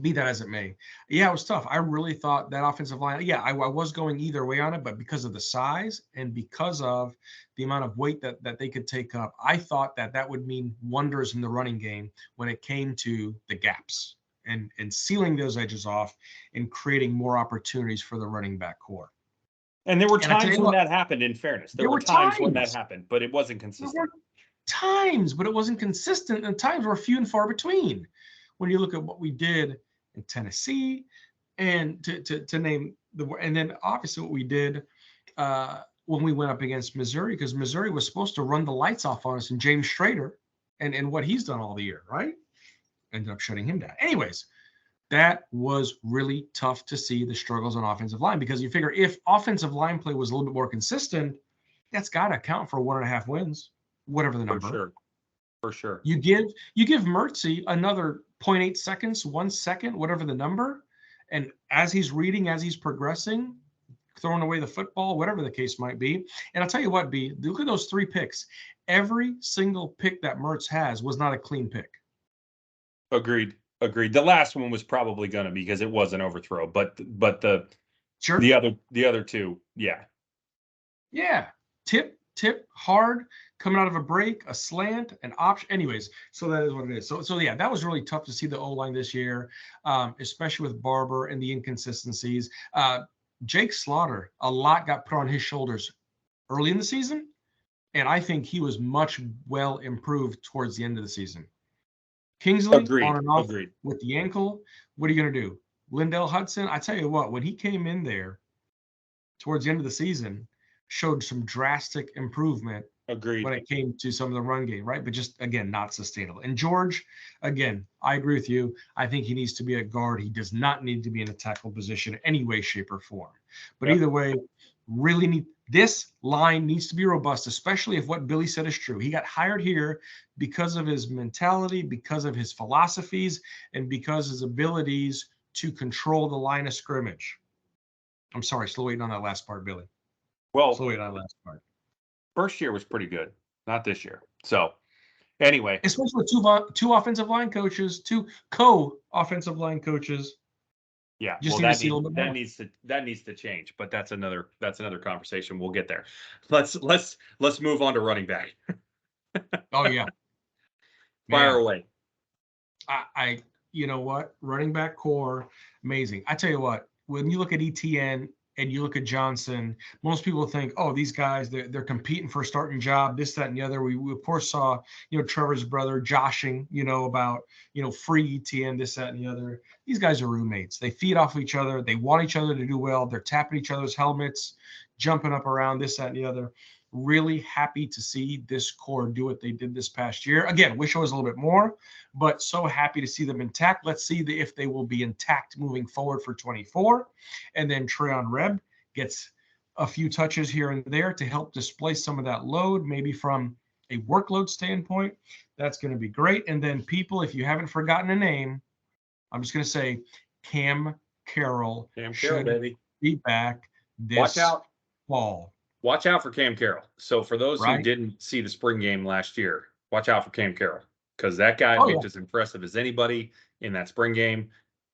Be that as it may. Yeah, it was tough. I really thought that offensive line, I was going either way on it, but because of the size and because of the amount of weight that they could take up, I thought that would mean wonders in the running game when it came to the gaps and sealing those edges off and creating more opportunities for the running back core. And there were times when that happened, in fairness. There were times when that happened, but it wasn't consistent. There were times, but it wasn't consistent, and times were few and far between. When you look at what we did in Tennessee, and to name and then obviously what we did when we went up against Missouri, because Missouri was supposed to run the lights off on us, and James Schrader and what he's done all the year, right? Ended up shutting him down. Anyways, that was really tough to see the struggles on offensive line, because you figure if offensive line play was a little bit more consistent, that's got to account for 1.5 wins, whatever the number. For sure. You give Mertzy another 0.8 seconds, 1 second, whatever the number, and as he's reading, as he's progressing, throwing away the football, whatever the case might be. And I'll tell you what, B, look at those 3 picks. Every single pick that Mertz has was not a clean pick. Agreed. The last one was probably going to be, because it was an overthrow, but the sure. the other 2, yeah. Tip hard, coming out of a break, a slant, an option. Anyways, so that is what it is. So yeah, that was really tough to see the O-line this year, especially with Barber and the inconsistencies. Jake Slaughter, a lot got put on his shoulders early in the season, and I think he was much well improved towards the end of the season. Kingsley, on and off with the ankle. What are you going to do? Lindell Hudson, I tell you what, when he came in there towards the end of the season, showed some drastic improvement Agreed. when it came to some of the run game, right? But just again, not sustainable. And George, again, I agree with you. I think he needs to be a guard. He does not need to be in a tackle position in any way, shape, or form. But Yep. either way, really need this line needs to be robust, especially if what Billy said is true. He got hired here because of his mentality, because of his philosophies, and because his abilities to control the line of scrimmage. I'm sorry, still waiting on that last part, Billy. Well, Still waiting on that last part. first year was pretty good, not this year. So anyway, Especially with two offensive line coaches, two co-offensive line coaches. yeah, Just well need to see a little bit more. that needs to change, but that's another conversation. We'll get there. Let's move on to running back. Oh yeah, Fire man. away. I you know what? Running back core, amazing. I tell you what, when you look at ETN and you look at Johnson, most people think, oh, these guys, they're competing for a starting job, this, that, and the other. We of course saw, Trevor's brother joshing, about, free ETN, this, that, and the other. These guys are roommates. They feed off each other. They want each other to do well. They're tapping each other's helmets, jumping up around, this, that, and the other. Really happy to see this core do what they did this past year. Again, wish it was a little bit more, but so happy to see them intact. Let's see if they will be intact moving forward for 24. And then Treon Reb gets a few touches here and there to help displace some of that load, maybe from a workload standpoint. That's going to be great. And then people, if you haven't forgotten a name, I'm just going to say Cam Carroll should Baby. be back Watch this out. fall. Watch out for Cam Carroll. So for those who Right? didn't see the spring game last year, watch out for Cam Carroll because that guy Oh, yeah. looked as impressive as anybody in that spring game.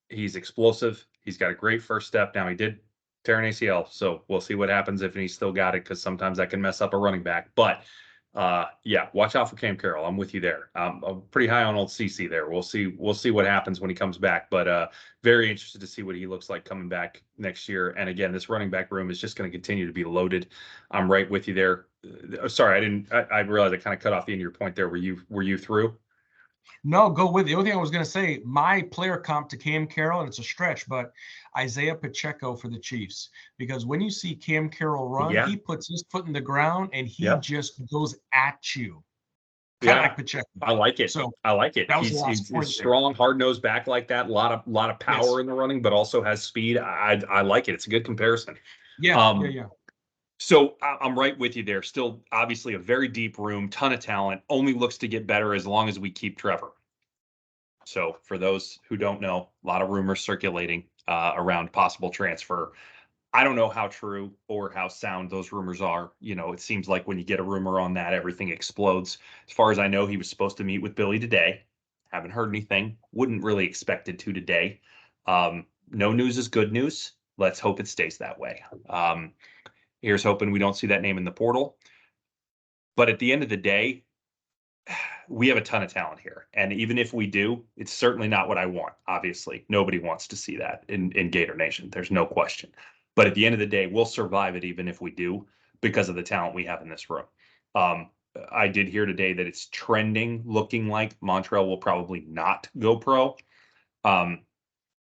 He's explosive. He's got a great first step. Now he did tear an ACL, so we'll see what happens if he's still got it because sometimes that can mess up a running back. But yeah, watch out for Cam Carroll. I'm with you there. I'm pretty high on old CC there. We'll see what happens when he comes back. But very interested to see what he looks like coming back next year. And again, this running back room is just going to continue to be loaded. I'm right with you there. Sorry, I realized I kind of cut off the end of your point there. Were you through? No, go with it. The only thing I was going to say, my player comp to Cam Carroll, and it's a stretch, but Isaiah Pacheco for the Chiefs. Because when you see Cam Carroll run, Yeah. he puts his foot in the ground and he Yeah. just goes at you, kind of Yeah. like Pacheco. I like it. So I like it. that was the He's last point there. strong, hard nosed back like that. A lot of Yes. power in the running, but also has speed. I like it. It's a good comparison. Yeah. Um, Yeah. so I'm right with you there. Still, obviously, a very deep room, ton of talent. Only looks to get better as long as we keep Trevor. So for those who don't know, a lot of rumors circulating around possible transfer. I don't know how true or how sound those rumors are. It seems like when you get a rumor on that, everything explodes. As far as I know, he was supposed to meet with Billy today. Haven't heard anything. Wouldn't really expect it to today. No news is good news. Let's hope it stays that way. Here's hoping we don't see that name in the portal. But at the end of the day, we have a ton of talent here. And even if we do, it's certainly not what I want. Obviously, nobody wants to see that in Gator Nation. There's no question. But at the end of the day, we'll survive it even if we do because of the talent we have in this room. Um, I did hear today that it's trending, looking like Montreal will probably not go pro.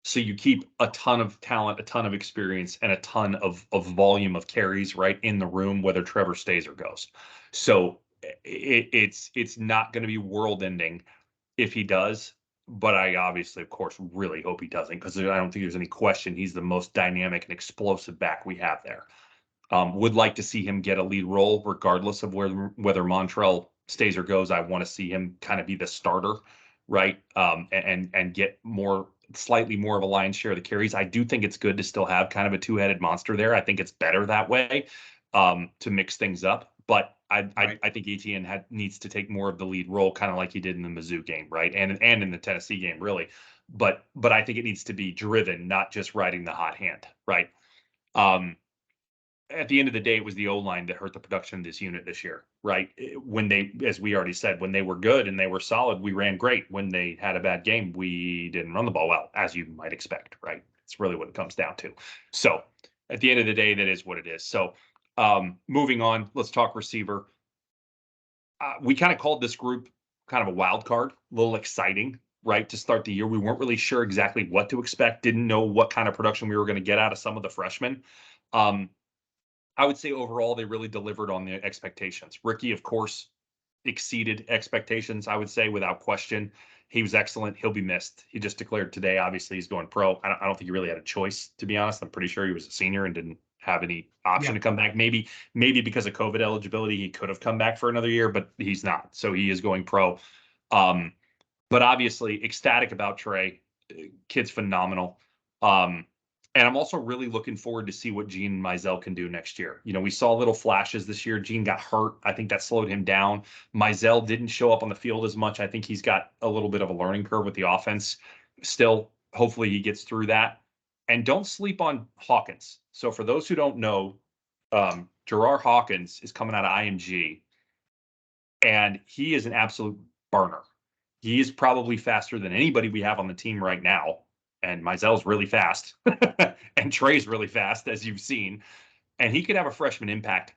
So you keep a ton of talent, a ton of experience, and a ton of volume of carries right in the room, whether Trevor stays or goes. So it's not going to be world ending if he does. But I obviously, of course, really hope he doesn't because I don't think there's any question he's the most dynamic and explosive back we have there. Would like to see him get a lead role regardless of whether Montreal stays or goes. I want to see him kind of be the starter, right? And get slightly more of a lion's share of the carries. I do think it's good to still have kind of a two-headed monster there. I think it's better that way to mix things up. But I think Etienne needs to take more of the lead role, kind of like he did in the Mizzou game, right? And in the Tennessee game, really. But I think it needs to be driven, not just riding the hot hand, right? At the end of the day, it was the O-line that hurt the production of this unit this year, right? When they, as we already said, when they were good and they were solid, we ran great. When they had a bad game, we didn't run the ball well, as you might expect, right? It's really what it comes down to. So at the end of the day, that is what it is. So moving on, let's talk receiver. We kind of called this group kind of a wild card, a little exciting, right? To start the year, we weren't really sure exactly what to expect, didn't know what kind of production we were going to get out of some of the freshmen. I would say overall they really delivered on the expectations. Ricky, of course, exceeded expectations, I would say, without question. He was excellent. He'll be missed. He just declared today, obviously, he's going pro. I don't think he really had a choice, to be honest. I'm pretty sure he was a senior and didn't have any option Yeah. to come back. Maybe because of COVID eligibility, he could have come back for another year, but he's not. So he is going pro. Um, but obviously, ecstatic about Trey. Kid's phenomenal. Um, and I'm also really looking forward to see what Gene and Mizell can do next year. We saw little flashes this year. Gene got hurt. I think that slowed him down. Mizell didn't show up on the field as much. I think he's got a little bit of a learning curve with the offense. Still, hopefully he gets through that. And don't sleep on Hawkins. So for those who don't know, Gerard Hawkins is coming out of IMG, and he is an absolute burner. He is probably faster than anybody we have on the team right now. And Mizell's really fast. And Trey's really fast, as you've seen. And he could have a freshman impact.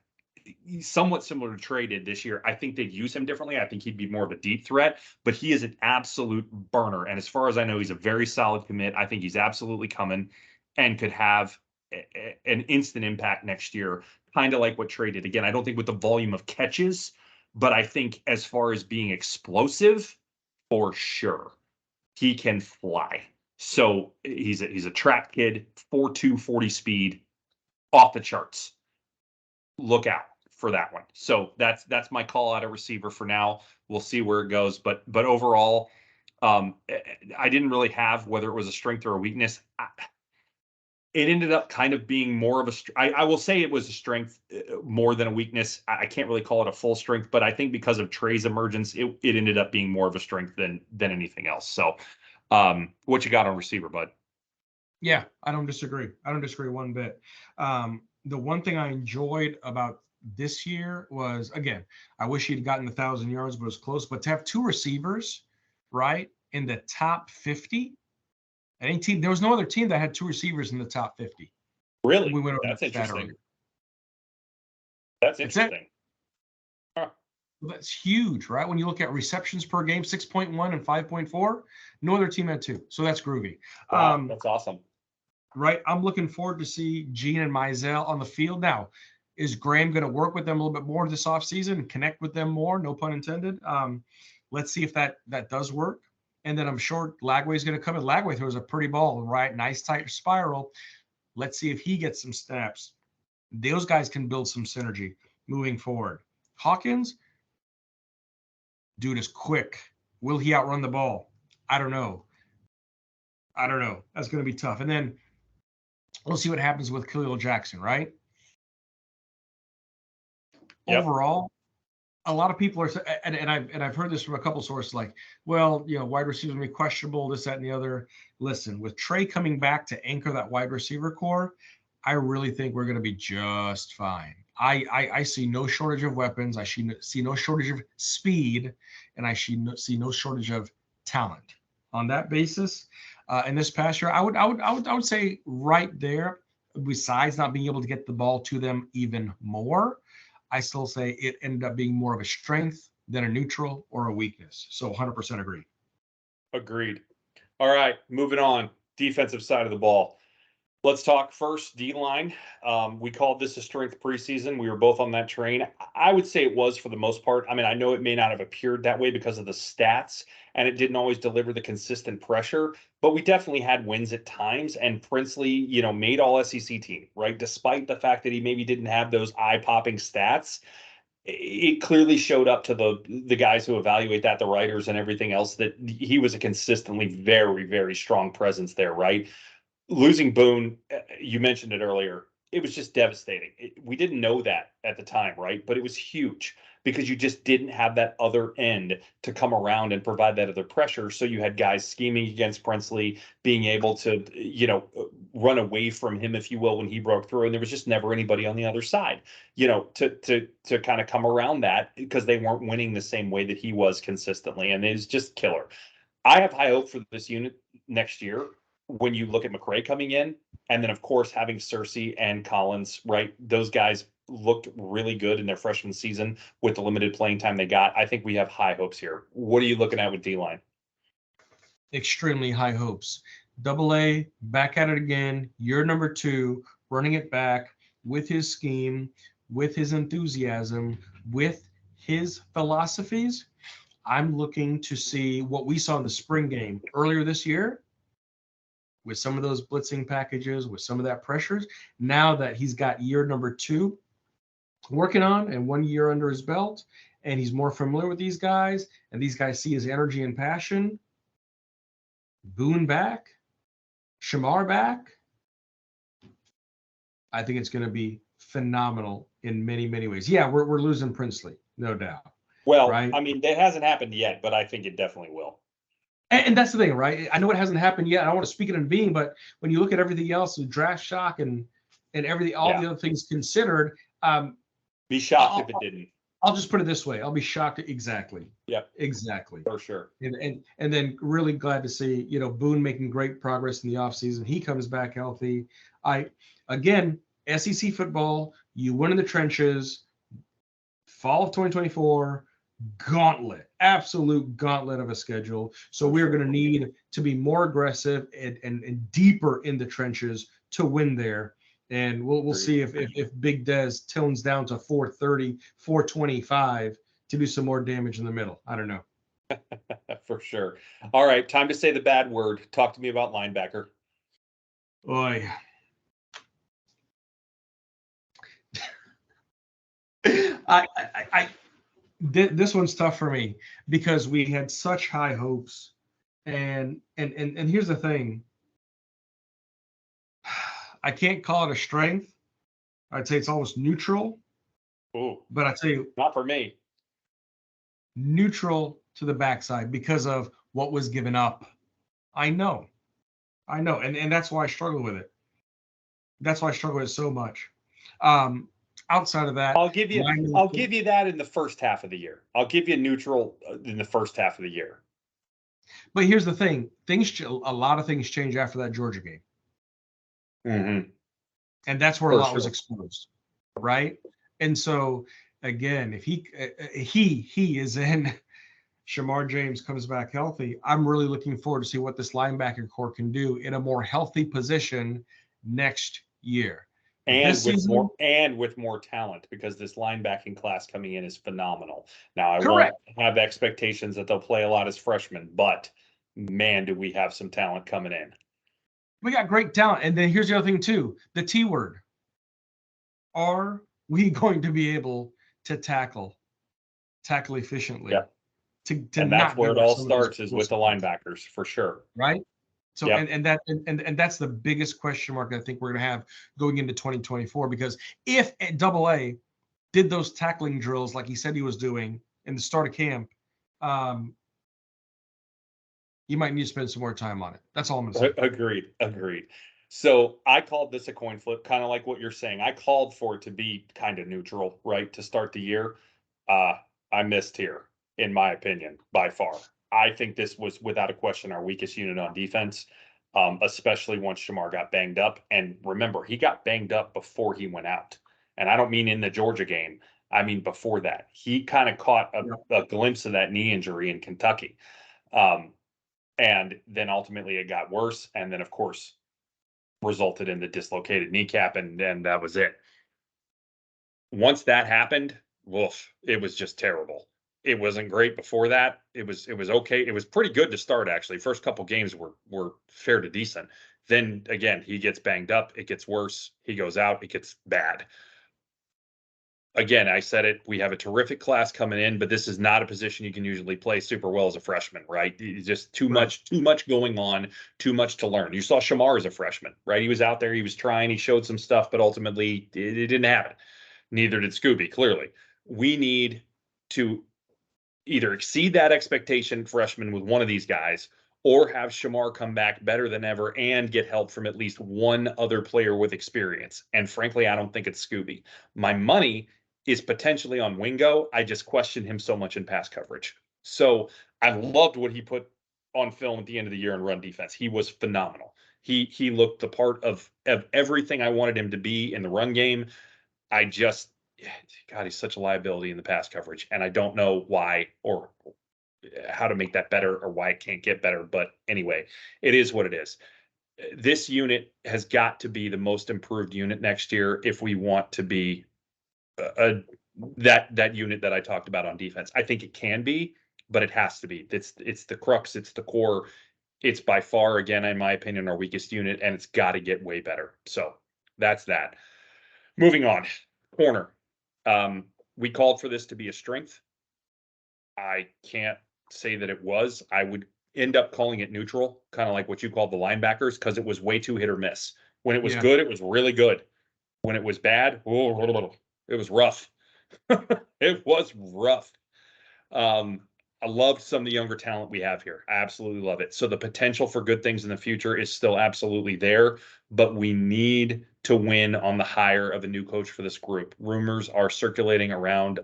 He's somewhat similar to Trey did this year. I think they'd use him differently. I think he'd be more of a deep threat, but he is an absolute burner. And as far as I know, he's a very solid commit. I think he's absolutely coming and could have an instant impact next year, kind of like what Trey did. Again, I don't think with the volume of catches, but I think as far as being explosive, for sure, he can fly. So he's a track kid, 4.2 40 speed, off the charts. Look out for that one. So that's my call out a receiver for now. We'll see where it goes, but overall, I didn't really have whether it was a strength or a weakness. It ended up kind of being more of I will say it was a strength more than a weakness. I can't really call it a full strength, but I think because of Trey's emergence, it ended up being more of a strength than anything else. So what you got on receiver, bud? Yeah, I don't disagree. I don't disagree one bit. The one thing I enjoyed about this year was, again, I wish he'd gotten 1,000 yards, but it was close. But to have two receivers, right, in the top 50, any team, there was no other team that had two receivers in the top 50. Really? We went over That's that stat interesting. earlier. That's That's it. interesting. Huh. That's huge, right? When you look at receptions per game, 6.1 and 5.4, no other team had two. So that's groovy. Wow, that's awesome. Right. I'm looking forward to see Gene and Mizell on the field. Now, is Graham going to work with them a little bit more this offseason and connect with them more? No pun intended. Let's see if that does work. And then I'm sure Lagway is going to come in. Lagway throws a pretty ball, right? Nice tight spiral. Let's see if he gets some snaps. Those guys can build some synergy moving forward. Hawkins, dude is quick. Will he outrun the ball? I don't know. That's going to be tough. And then we'll see what happens with Khalil Jackson, right? Yep. Overall, a lot of people are, and I've heard this from a couple sources, like, well, wide receivers will be questionable, this, that, and the other. Listen, with Trey coming back to anchor that wide receiver core, I really think we're going to be just fine. I see no shortage of weapons. I see no shortage of speed, and I see no shortage of talent. On that basis, in this past year, I would say right there. Besides not being able to get the ball to them even more, I still say it ended up being more of a strength than a neutral or a weakness. So 100% agree. Agreed. All right, moving on. Defensive side of the ball. Let's talk first D-line. We called this a strength preseason. We were both on that train. I would say it was for the most part. I mean, I know it may not have appeared that way because of the stats, and it didn't always deliver the consistent pressure, but we definitely had wins at times. And Princely, made all SEC team, right? Despite the fact that he maybe didn't have those eye-popping stats, it clearly showed up to the guys who evaluate that, the writers and everything else, that he was a consistently very, very strong presence there, right? Losing Boone, you mentioned it earlier, it was just devastating. We didn't know that at the time, right? But it was huge because you just didn't have that other end to come around and provide that other pressure. So you had guys scheming against Princely, being able to, run away from him, if you will, when he broke through. And there was just never anybody on the other side, to kind of come around that because they weren't winning the same way that he was consistently. And it was just killer. I have high hope for this unit next year when you look at McRae coming in, and then of course having Cersei and Collins, right? Those guys looked really good in their freshman season with the limited playing time they got. I think we have high hopes here. What are you looking at with D-line? Extremely high hopes. Double A, back at it again. Year number 2, running it back. with his scheme, with his enthusiasm, with his philosophies, I'm looking to see what we saw in the spring game earlier this year with some of those blitzing packages, with some of that pressures. Now that he's got year number 2 working on and 1 year under his belt, and he's more familiar with these guys, and these guys see his energy and passion. Boone back, Shamar back. I think it's going to be phenomenal in many, many ways. Yeah, we're losing Princely, no doubt. Well, Right. I mean, that hasn't happened yet, but I think it definitely will. And that's the thing, right? I know it hasn't happened yet. I don't want to speak it in being, but when you look at everything else, the draft shock and everything, all the other things considered, be shocked I'll, if it didn't. I'll just put it this way: I'll be shocked. Exactly. Yep. Exactly. For sure. And then really glad to see Boone making great progress in the offseason. He comes back healthy. Again, SEC football, you win in the trenches. Fall of 2024. Gauntlet, absolute gauntlet of a schedule. So we're going to need to be more aggressive and deeper in the trenches to win there. And we'll see if Big Dez tones down to 430, 425 to do some more damage in the middle. I don't know. For sure. All right, time to say the bad word. Talk to me about linebacker. Oy. This one's tough for me because we had such high hopes, and here's the thing. I can't call it a strength. I'd say it's almost neutral. Ooh, but I'd say not for me. Neutral to the backside because of what was given up. I know, and that's why I struggle with it. That's why I struggle with it so much. Outside of that, I'll give you that in the first half of the year. I'll give you neutral in the first half of the year. But here's the thing: a lot of things change after that Georgia game, and that's where a lot was exposed, right? And so again, if he is in, Shamar James comes back healthy, I'm really looking forward to see what this linebacker core can do in a more healthy position next year. And with more talent, because this linebacking class coming in is phenomenal. Now, I won't have expectations that they'll play a lot as freshmen, but man, do we have some talent coming in. We got great talent. And then here's the other thing too, the T word. Are we going to be able to tackle efficiently? Yeah. And that's where it all starts, is with the linebackers, for sure. Right. So and that's the biggest question mark I think we're going to have going into 2024, because if AA did those tackling drills like he said he was doing in the start of camp, you might need to spend some more time on it. That's all I'm going to say. Agreed. So I called this a coin flip, kind of like what you're saying. I called for it to be kind of neutral, right, to start the year. I missed here, in my opinion, by far. I think this was, without a question, our weakest unit on defense, especially once Shamar got banged up. And remember, he got banged up before he went out. And I don't mean in the Georgia game. I mean before that. He kind of caught a glimpse of that knee injury in Kentucky. And then ultimately it got worse. And then, of course, resulted in the dislocated kneecap. And then that was it. Once that happened, woof, it was just terrible. It wasn't great before that. It was okay. It was pretty good to start, actually. First couple games were fair to decent. Then again, he gets banged up. It gets worse. He goes out. It gets bad. Again, I said it. We have a terrific class coming in, but this is not a position you can usually play super well as a freshman, right? It's just too much going on, too much to learn. You saw Shamar as a freshman, right? He was out there. He was trying. He showed some stuff, but ultimately it didn't happen. Neither did Scooby, clearly. We need to either exceed that expectation freshman with one of these guys, or have Shamar come back better than ever and get help from at least one other player with experience. And frankly, I don't think it's Scooby. My money is potentially on Wingo. I just question him so much in pass coverage. So I loved what he put on film at the end of the year in run defense. He was phenomenal. He looked the part of everything I wanted him to be in the run game. God, he's such a liability in the pass coverage, and I don't know why or how to make that better or why it can't get better. But anyway, it is what it is. this unit has got to be the most improved unit next year if we want to be that unit that I talked about on defense. I think it can be, but it has to be. It's the crux, it's the core. It's by far, again, in my opinion, our weakest unit, and it's got to get way better. So that's that. Moving on, corner. We called for this to be a strength. I can't say that it was. I would end up calling it neutral, kind of like what you called the linebackers, because it was way too hit or miss. When it was Yeah. good, it was really good. When it was bad, it was rough. It was rough. Um, I loved some of the younger talent we have here. I absolutely love it. So the potential for good things in the future is still absolutely there, but we need to win on the hire of a new coach for this group. Rumors are circulating around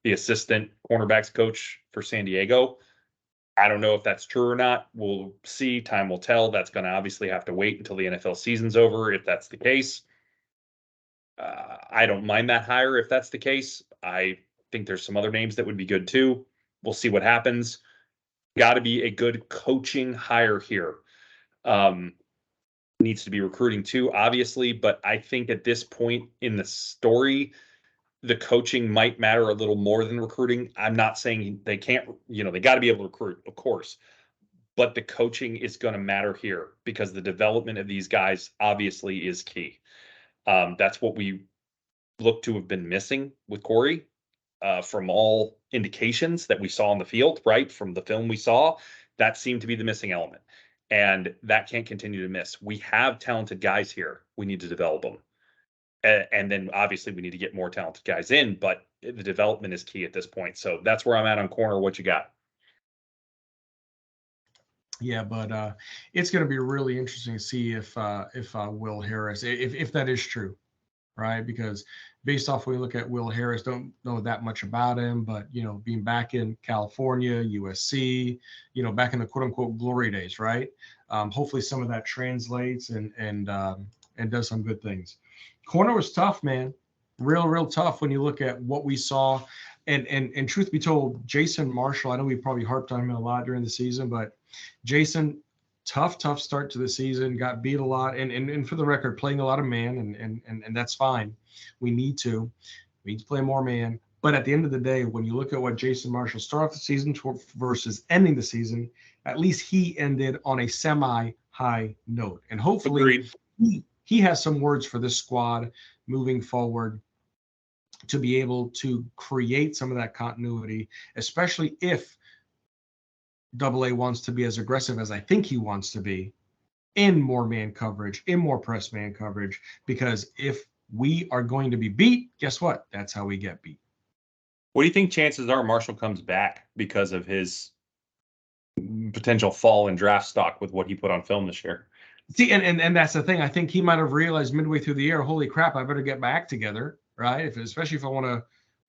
the assistant cornerbacks coach for San Diego. I don't know if that's true or not. We'll see. Time will tell. That's going to obviously have to wait until the NFL season's over if that's the case. I don't mind that hire if that's the case. I think there's some other names that would be good too. We'll see what happens. Got to be a good coaching hire here. Needs to be recruiting too, obviously, but I think at this point in the story, the coaching might matter a little more than recruiting. I'm not saying they can't, they got to be able to recruit, of course, but the coaching is going to matter here because the development of these guys obviously is key. That's what we look to have been missing with Corey, from all indications that we saw on the field, right? From the film we saw, that seemed to be the missing element. And that can't continue to miss. We have talented guys here. We need to develop them. And then obviously we need to get more talented guys in, but the development is key at this point. So that's where I'm at on corner. What you got? Yeah, but it's going to be really interesting to see if Will Harris, if that is true, right? Because based off when we look at Will Harris, don't know that much about him, but being back in California, USC, back in the quote unquote glory days, right? Hopefully some of that translates and does some good things. Corner was tough, man. Real tough when you look at what we saw. And truth be told, Jason Marshall, I know we probably harped on him a lot during the season, but Jason, tough start to the season, got beat a lot, and for the record, playing a lot of man, and that's fine. We need to play more man. But at the end of the day, when you look at what Jason Marshall started off the season versus ending the season, at least he ended on a semi-high note. And hopefully Agreed. he has some words for this squad moving forward to be able to create some of that continuity, especially if Double A wants to be as aggressive as I think he wants to be in more man coverage, in more press man coverage, because if we are going to be beat, guess what? That's how we get beat. What do you think chances are Marshall comes back because of his potential fall in draft stock with what he put on film this year? See, and that's the thing. I think he might have realized midway through the year, holy crap, I better get my act together, right? Especially if I want to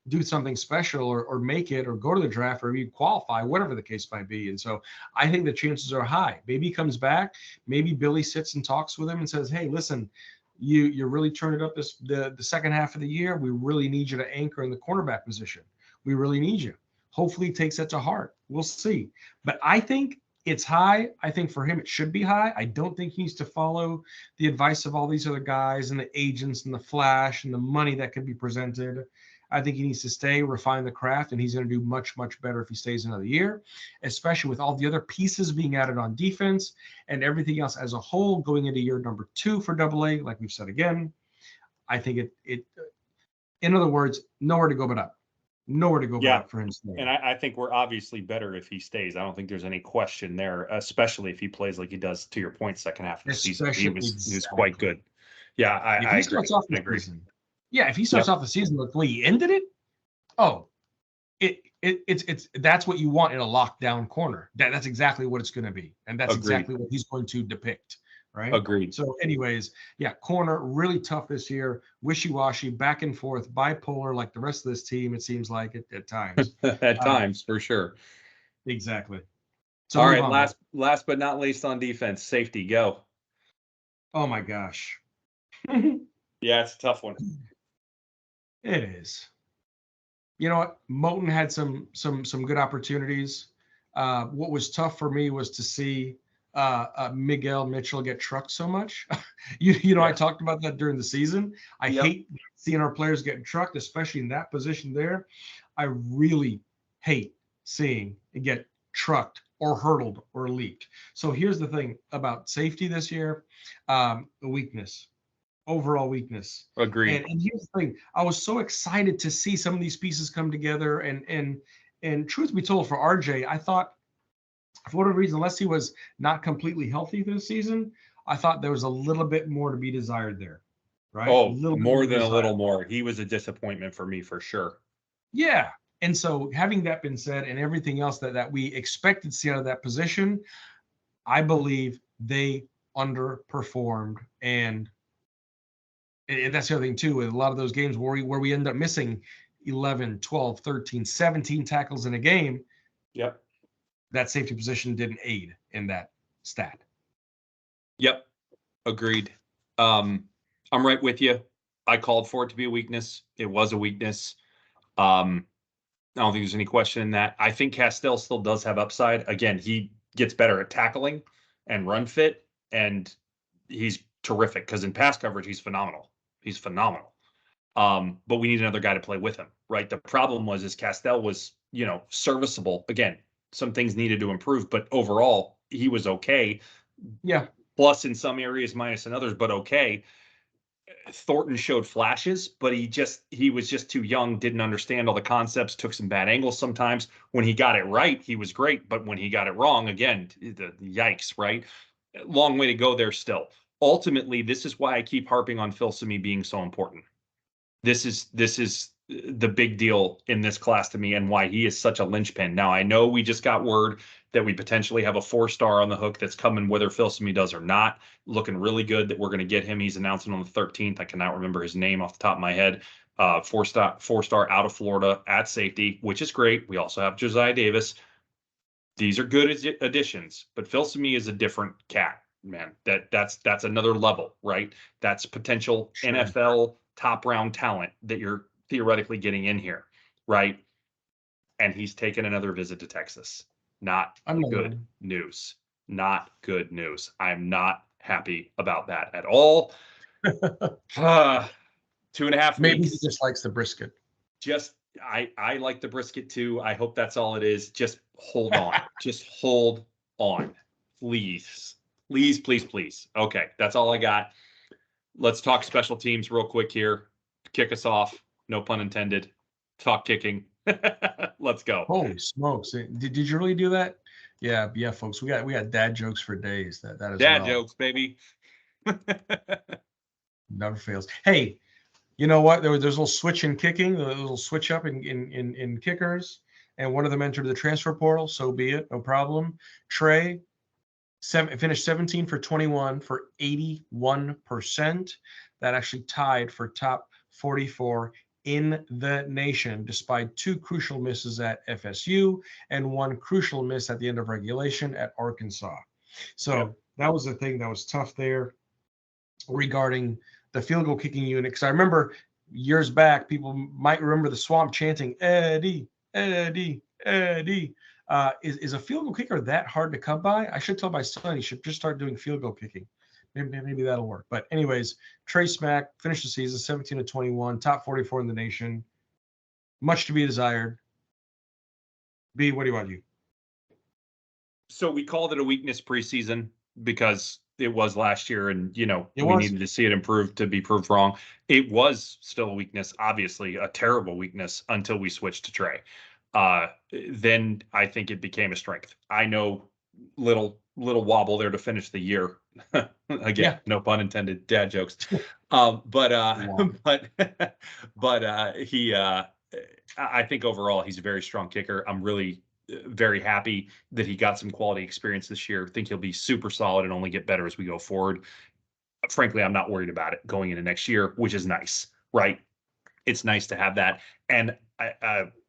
do something special or make it or go to the draft or even qualify, whatever the case might be. And so I think the chances are high. Maybe he comes back. Maybe Billy sits and talks with him and says, hey, listen, you really turned it up the second half of the year. We really need you to anchor in the cornerback position. We really need you. Hopefully he takes that to heart. We'll see. But I think it's high. I think for him, it should be high. I don't think he needs to follow the advice of all these other guys and the agents and the flash and the money that could be presented. I think he needs to stay, refine the craft, and he's going to do much, much better if he stays another year, especially with all the other pieces being added on defense and everything else as a whole going into year number 2 for Double A. Like we've said again, I think it in other words, nowhere to go but up. Nowhere to go but Yeah. up for him staying. And I think we're obviously better if he stays. I don't think there's any question there, especially if he plays like he does, to your point, second half of the season. He was quite good. Yeah, If I he agree. starts off I the agree. season, yeah, if he starts Yep. off the season like the way he ended it, oh, it's that's what you want in a lockdown corner. That's exactly what it's going to be, and that's Agreed. exactly what he's going to depict, right? Agreed. So, anyways, yeah, corner really tough this year, wishy-washy, back and forth, bipolar, like the rest of this team. It seems like at times. At Uh, times, for sure. exactly. So All move right, on, man. last but not least on defense, safety, go. Oh my gosh, it Yeah, it's a tough one. is. You know what? Moten had some good opportunities. What was tough for me was to see Miguel Mitchell get trucked so much. You know, I Yeah. talked about that during the season. I Yep. hate seeing our players getting trucked, especially in that position there. I really hate seeing it get trucked or hurdled or leaked. So here's the thing about safety this year, the weakness, overall weakness. Agreed. And here's the thing, I was so excited to see some of these pieces come together. And truth be told, for RJ, I thought for whatever reason, unless he was not completely healthy this season, I thought there was a little bit more to be desired there, right? A Oh, little bit more more than a desired. little more. He was a disappointment for me for sure. Yeah. And so, having that been said, and everything else that we expected to see out of that position, I believe they underperformed. And that's the other thing, too, with a lot of those games where we end up missing 11, 12, 13, 17 tackles in a game, Yep. that safety position didn't aid in that stat. Yep. Agreed. Um, I'm right with you. I called for it to be a weakness. It was a weakness. I don't think there's any question in that. I think Castell still does have upside. Again, he gets better at tackling and run fit, and he's terrific because in pass coverage, he's phenomenal. He's phenomenal. But we need another guy to play with him, right? The problem was is Castell was, serviceable. Again, some things needed to improve, but overall, he was okay. Yeah. Plus in some areas, minus in others, but okay. Thornton showed flashes, but he was just too young, didn't understand all the concepts, took some bad angles sometimes. When he got it right, he was great, but when he got it wrong, again, the yikes, right? Long way to go there still. Ultimately, this is why I keep harping on Phil Simi being so important. This is the big deal in this class to me and why he is such a linchpin. Now I know we just got word that we potentially have a 4-star on the hook that's coming whether Phil Simi does or not. Looking really good that we're going to get him. He's announcing on the 13th. I cannot remember his name off the top of my head. 4-star out of Florida at safety, which is great. We also have Josiah Davis. These are good additions, but Phil Simi is a different cat, man. That's another level, right? That's potential Sure. NFL top round talent that you're theoretically getting in here, right? And he's taken another visit to Texas. Not Another good one. news. Not good news. I'm not happy about that at all. 2.5 Maybe he weeks. just likes the brisket. Just I like the brisket too. I hope that's all it is. Just hold on. Just hold on. Please. Please, please, please. Okay, that's all I got. Let's talk special teams real quick here. Kick us off. No pun intended. Talk kicking. Let's go. Holy smokes! Did you really do that? Yeah, yeah, folks. We got dad jokes for days. That as Dad well. jokes, baby. Never fails. Hey, you know what? There's a little switch in kicking, a little switch up in kickers, and one of them entered the transfer portal. So be it. No problem. Trey finished 17 for 21 for 81%. That actually tied for top 44 in the nation, despite 2 crucial misses at FSU and 1 crucial miss at the end of regulation at Arkansas. Yep. So that was the thing that was tough there regarding the field goal kicking unit. Because I remember years back, people might remember the Swamp chanting, Eddie, Eddie, Eddie. Is a field goal kicker that hard to come by? I should tell my son he should just start doing field goal kicking. Maybe that'll work. But anyways, Trey Smack finished the season 17 to 21, top 44 in the nation. Much to be desired. B, what do you want to do? So we called it a weakness preseason because it was last year and It we was. needed to see it improve to be proved wrong. It was still a weakness, obviously a terrible weakness until we switched to Trey. Then I think it became a strength. I know little wobble there to finish the year. Again, Yeah. no pun intended, dad jokes. But Wow. he I think overall he's a very strong kicker. I'm really very happy that he got some quality experience this year. I think he'll be super solid and only get better as we go forward. Frankly, I'm not worried about it going into next year, which is nice, right? It's nice to have that. And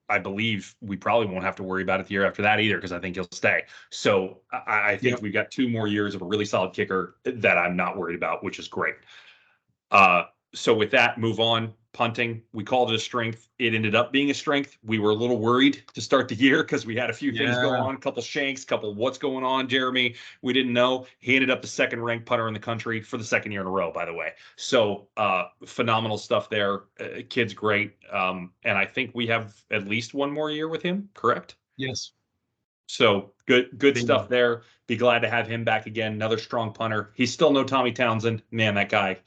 I believe we probably won't have to worry about it the year after that either, because I think he'll stay. So I think Yep. we've got 2 more years of a really solid kicker that I'm not worried about, which is great. So with that, move on. punting. We called it a strength. It ended up being a strength. We were a little worried to start the year because we had a few things go Yeah. on, a couple shanks, couple what's going on, Jeremy. We didn't know. He ended up the second ranked punter in the country for the second year in a row, by the way. So phenomenal stuff there. Kid's great. And I think we have at least one more year with him, correct? Yes. So good stuff Bingo. there. Be glad to have him back again. Another strong punter. He's still no Tommy Townsend. Man, that guy.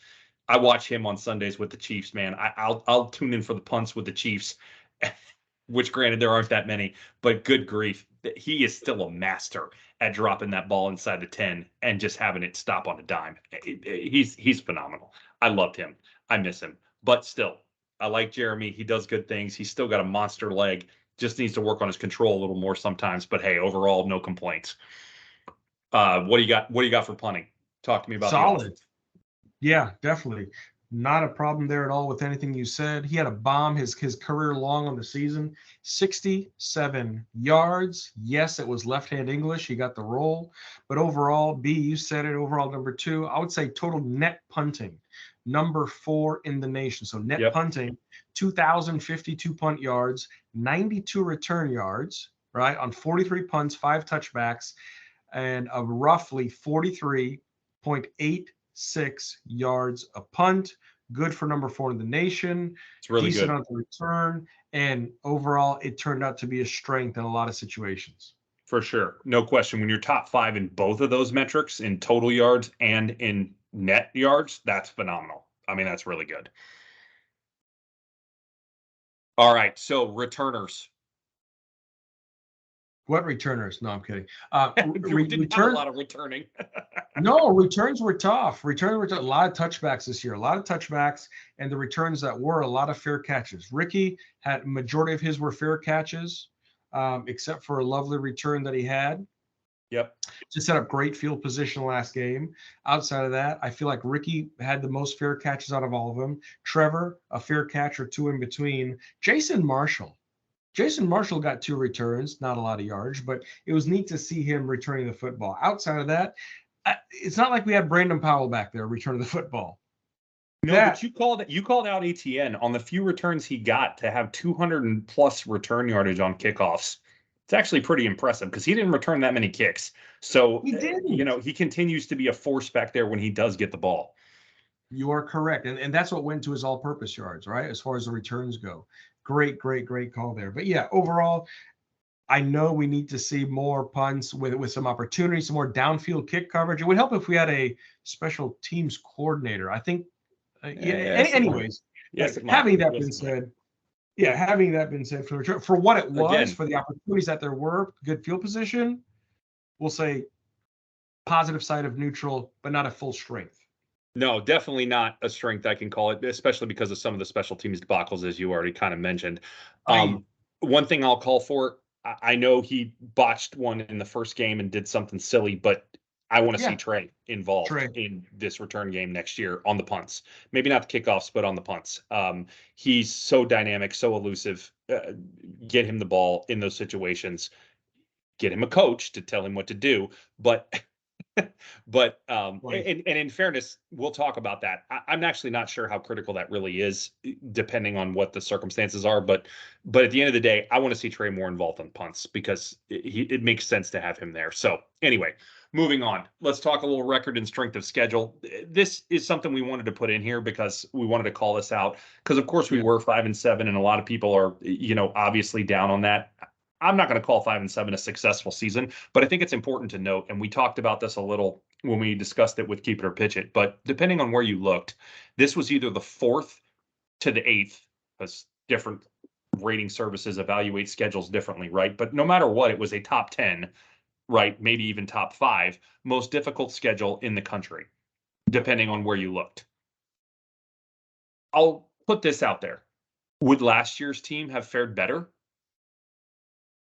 I watch him on Sundays with the Chiefs, man. I'll tune in for the punts with the Chiefs, which granted there aren't that many, but good grief, he is still a master at dropping that ball inside the 10 and just having it stop on a dime. He's phenomenal. I loved him. I miss him. But still, I like Jeremy. He does good things. He's still got a monster leg. Just needs to work on his control a little more sometimes. But hey, overall, no complaints. What do you got? What do you got for punting? Talk to me about the Solid. offense. Yeah, definitely. Not a problem there at all with anything you said. He had a bomb his career long on the season, 67 yards. Yes, it was left-hand English. He got the roll. But overall, B, you said it, overall number 2. I would say total net punting, number 4 in the nation. So net Yep, punting, 2,052 punt yards, 92 return yards, right, on 43 punts, 5 touchbacks, and a roughly 43.86 yards a punt. Good for number 4 in the nation. it's really Decent good. on the return. And overall, it turned out to be a strength in a lot of situations. For sure. No question. When you're top 5 in both of those metrics, in total yards and in net yards, that's phenomenal. I mean, that's really good. All right. So returners. What returners? No, I'm kidding. We didn't have a Return. lot of returning. No, returns were tough. Returns were a lot of touchbacks this year, a lot of touchbacks, and the returns that were a lot of fair catches. Ricky had majority of his were fair catches, except for a lovely return that he had Yep. to set up great field position last game. Outside of that, I feel like Ricky had the most fair catches out of all of them. Trevor, a fair catch or two in between. Jason Marshall got 2 returns, not a lot of yards, but it was neat to see him returning the football. Outside of that, it's not like we had Brandon Powell back there returning the football. No, but you called out ATN on the few returns he got to have 200 and plus return yardage on kickoffs. It's actually pretty impressive because he didn't return that many kicks. So, He didn't. he continues to be a force back there when he does get the ball. You are correct. And that's what went to his all-purpose yards, right? As far as the returns go. Great call there. But yeah, overall, I know we need to see more punts with some opportunities, some more downfield kick coverage. It would help if we had a special teams coordinator. I think, Yes, it might. anyways, Yes, it might. having that Yes, been it might. said, yeah, having that been said, for what it was, Again, for the opportunities that there were, good field position, we'll say positive side of neutral, but not a full strength. no, definitely not a strength I can call it, especially because of some of the special teams debacles, as you already kind of mentioned. I One thing I'll call for, I know he botched one in the first game and did something silly, but I want to see Yeah, Trey involved Trey. in this return game next year on the punts. Maybe not the kickoffs, but on the punts. He's so dynamic, so elusive. Get him the ball in those situations. Get him a coach to tell him what to do. But but Like, and in fairness, we'll talk about that. I'm actually not sure how critical that really is, depending on what the circumstances are. But at the end of the day, I want to see Trey more involved on punts because it makes sense to have him there. So anyway, moving on. Let's talk a little record and strength of schedule. This is something we wanted to put in here because we wanted to call this out because of course we yeah, were 5-7, and a lot of people are obviously down on that. I'm not going to call 5-7 a successful season, but I think it's important to note, and we talked about this a little when we discussed it with Keep It or Pitch It, but depending on where you looked, this was either the 4th to the 8th, because different rating services evaluate schedules differently, right? But no matter what, it was a top 10, right? Maybe even top 5 most difficult schedule in the country, depending on where you looked. I'll put this out there. Would last year's team have fared better?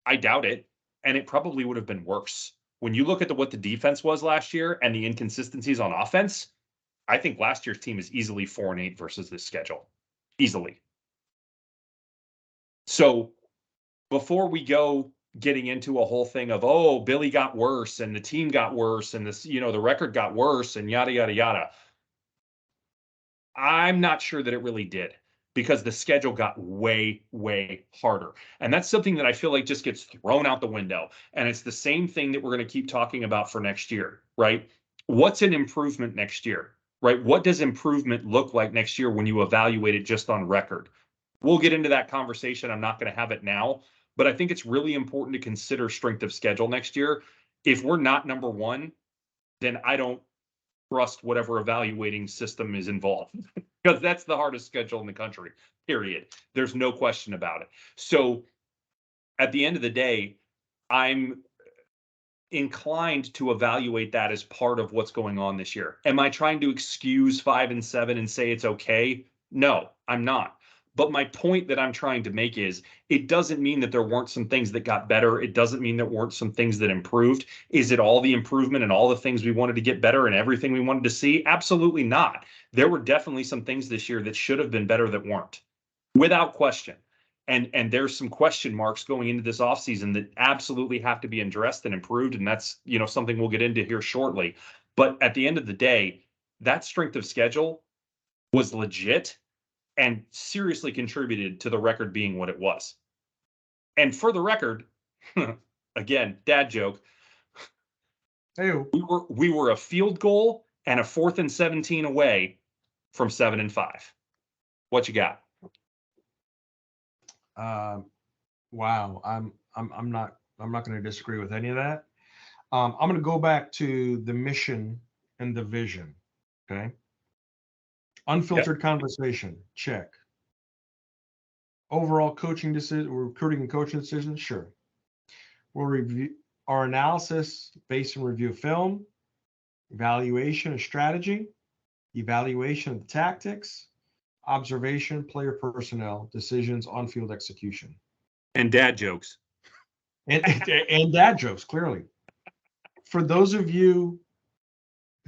I doubt it. And it probably would have been worse. When you look at what the defense was last year and the inconsistencies on offense, I think last year's team is easily 4-8 versus this schedule. Easily. So before we go getting into a whole thing of, oh, Billy got worse and the team got worse and this, the record got worse and yada, yada, yada. I'm not sure that it really did. because the schedule got way, way harder. And that's something that I feel like just gets thrown out the window. And it's the same thing that we're going to keep talking about for next year, right? What's an improvement next year, right? What does improvement look like next year when you evaluate it just on record? We'll get into that conversation. I'm not going to have it now, but I think it's really important to consider strength of schedule next year. If we're not number one, then I don't trust whatever evaluating system is involved because that's the hardest schedule in the country, period. There's no question about it. So at the end of the day, I'm inclined to evaluate that as part of what's going on this year. Am I trying to excuse 5-7 and say it's okay? No, I'm not. But my point that I'm trying to make is it doesn't mean that there weren't some things that got better. It doesn't mean there weren't some things that improved. Is it all the improvement and all the things we wanted to get better and everything we wanted to see? Absolutely not. There were definitely some things this year that should have been better that weren't, without question. And there's some question marks going into this offseason that absolutely have to be addressed and improved. And that's, something we'll get into here shortly. But at the end of the day, that strength of schedule was legit and seriously contributed to the record being what it was. And for the record, again, dad joke. Hey, We were a field goal and a 4th and 17 away from 7-5. What you got? Wow. I'm not going to disagree with any of that. I'm going to go back to the mission and the vision. Okay. Unfiltered conversation. Check. Overall coaching decision, recruiting and coaching decisions. Sure. We'll review our analysis based on review of film, evaluation of strategy, evaluation of the tactics, observation, player personnel, decisions, on-field execution. And dad jokes. And dad jokes, clearly. For those of you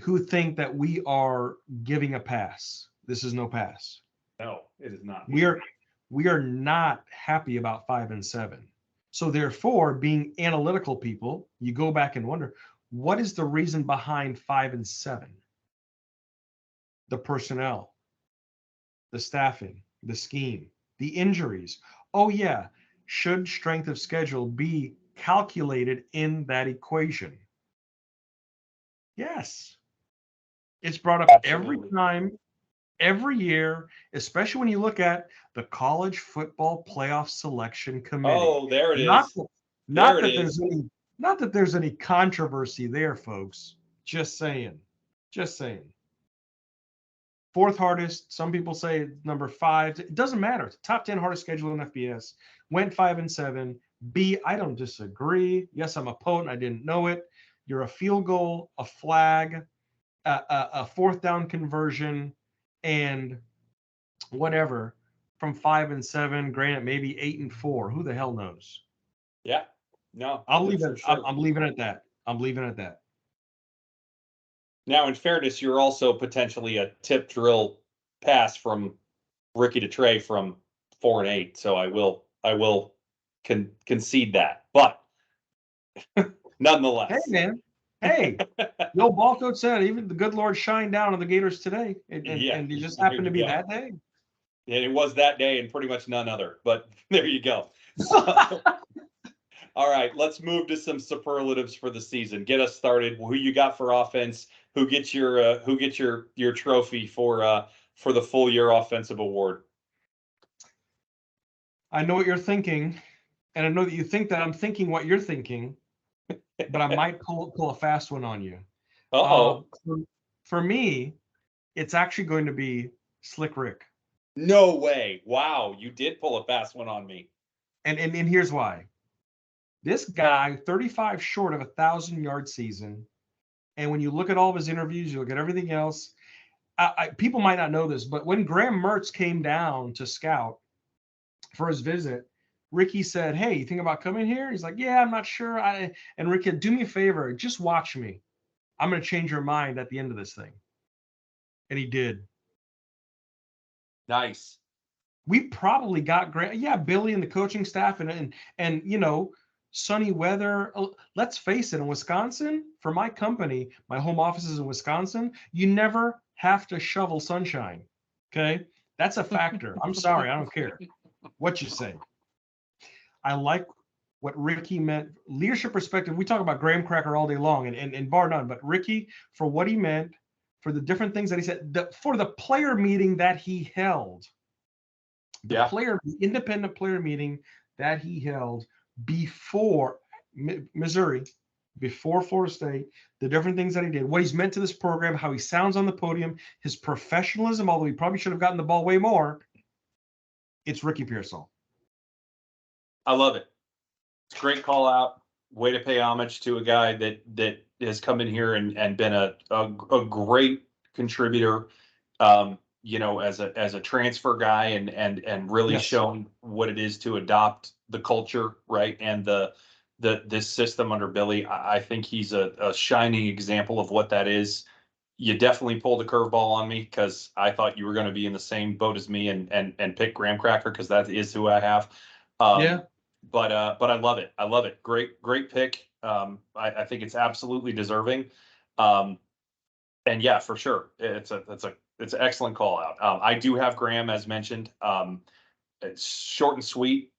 who think that we are giving a pass, this is no pass. No, it is not. We are not happy about 5-7. So therefore, being analytical people, you go back and wonder, what is the reason behind 5-7? The personnel, the staffing, the scheme, the injuries. Oh yeah, should strength of schedule be calculated in that equation? Yes. It's brought up Absolutely. every time, every year, especially when you look at the college football playoff selection committee. Oh, there it Not is. that there's any controversy there, folks. Just saying. Just saying. Fourth hardest. Some people say number 5. It doesn't matter. It's top 10 hardest schedule in FBS. Went 5-7. B, I don't disagree. Yes, I'm a potent. I didn't know it. You're a field goal, a flag, a 4th down conversion, and whatever from 5-7. Granted, maybe 8-4. Who the hell knows? Yeah. No. I'll leave it. Sure. I'm leaving it at that. I'm leaving it at that. Now, in fairness, you're also potentially a tip drill pass from Ricky to Trey from 4-8. So I will concede that. But nonetheless. Hey, man. Hey, the old ball coach said even the good Lord shined down on the Gators today. And it just happened to be that day. Yeah, it was that day and pretty much none other. But there you go. So, all right, let's move to some superlatives for the season. Get us started. Who you got for offense? Who gets your trophy for the full year offensive award? I know what you're thinking, and I know that you think that I'm thinking what you're thinking, but I might pull a fast one on you. Uh-oh. For me, it's actually going to be Slick Rick. No way. Wow, you did pull a fast one on me. And here's why. This guy, 35 short of 1,000-yard season, and when you look at all of his interviews, you look at everything else, people might not know this, but when Graham Mertz came down to scout for his visit, Ricky said, "Hey, you think about coming here?" He's like, "Yeah, I'm not sure." And Ricky, do me a favor, just watch me. I'm going to change your mind at the end of this thing. And he did. Nice. We probably got Billy and the coaching staff and sunny weather. Let's face it, in Wisconsin, for my company, my home office is in Wisconsin, you never have to shovel sunshine. Okay? That's a factor. I'm sorry, I don't care what you say. I like what Ricky meant. Leadership perspective, we talk about graham cracker all day long and bar none, but Ricky, for what he meant, for the different things that he said, for the player meeting that he held, Yeah. the independent player meeting that he held before Missouri, before Florida State, the different things that he did, what he's meant to this program, how he sounds on the podium, his professionalism, although he probably should have gotten the ball way more. It's Ricky Pearsall. I love it. It's a great call out. Way to pay homage to a guy that has come in here and been a great contributor. As a transfer guy and really Yes. shown what it is to adopt the culture, right? And this system under Billy. I think he's a shining example of what that is. You definitely pulled a curveball on me because I thought you were going to be in the same boat as me and pick Graham Cracker because that is who I have. Yeah. But I love it. I love it. Great pick. I think it's absolutely deserving. And yeah, for sure, it's an excellent call out. I do have Graham as mentioned. It's short and sweet.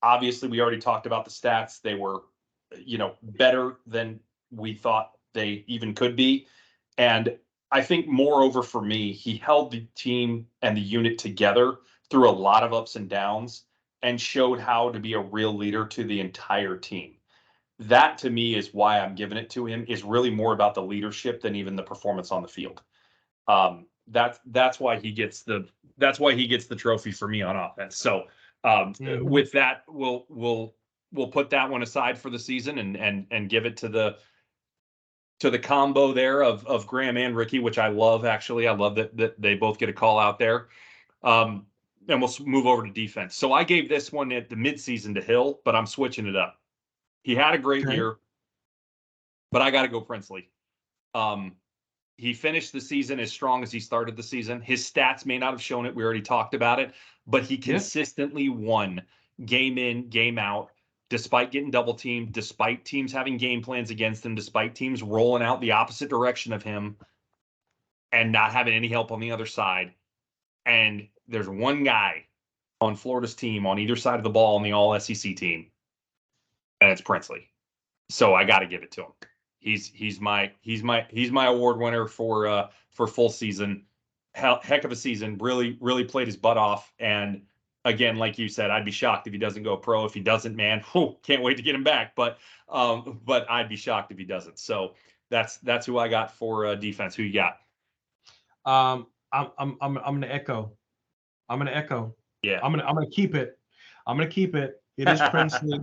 Obviously, we already talked about the stats. They were, better than we thought they even could be. And I think moreover for me, he held the team and the unit together through a lot of ups and downs and showed how to be a real leader to the entire team. That to me is why I'm giving it to him, is really more about the leadership than even the performance on the field. That's why he gets the trophy for me on offense. So with that, we'll put that one aside for the season and give it to the combo there of Graham and Ricky, which I love. Actually, I love that they both get a call out there. And we'll move over to defense. So I gave this one at the midseason to Hill, but I'm switching it up. He had a great year, but I got to go Princely. He finished the season as strong as he started the season. His stats may not have shown it. We already talked about it, but he consistently won game in, game out, despite getting double teamed, despite teams having game plans against him, despite teams rolling out the opposite direction of him and not having any help on the other side. And there's one guy on Florida's team on either side of the ball on the all SEC team, and it's Princely. So I got to give it to him. He's my award winner for full season. Heck of a season. Really played his butt off. And again, like you said, I'd be shocked if he doesn't go pro. If he doesn't, man, can't wait to get him back. But I'd be shocked if he doesn't. So that's who I got for defense. Who you got? I'm gonna echo. Yeah. I'm gonna keep it. It is Princely.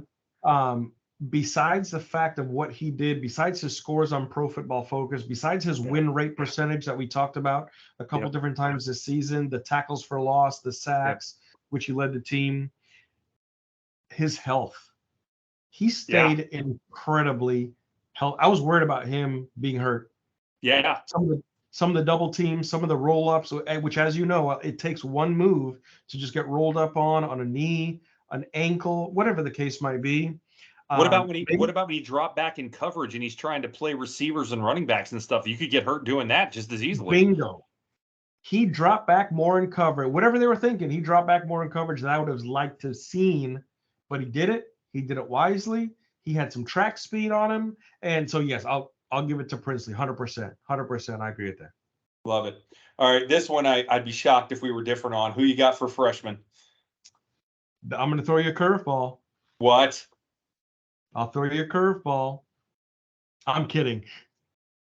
Besides the fact of what he did, besides his scores on Pro Football Focus, besides his win rate percentage that we talked about a couple different times this season, the tackles for loss, the sacks, which he led the team, his health. He stayed incredibly healthy. I was worried about him being hurt. Yeah. Some of the double teams, some of the roll ups, which, as you know, it takes one move to just get rolled up on a knee, an ankle, whatever the case might be. What about when he dropped back in coverage and he's trying to play receivers and running backs and stuff? You could get hurt doing that just as easily. Bingo. He dropped back more in coverage. Whatever they were thinking, he dropped back more in coverage than I would have liked to have seen. But he did it. He did it wisely. He had some track speed on him. And so, yes, I'll give it to Princely, 100%. 100%. I agree with that. Love it. All right, this one I'd be shocked if we were different on. Who you got for freshman? I'm going to throw you a curveball. What? I'll throw you a curveball. I'm kidding.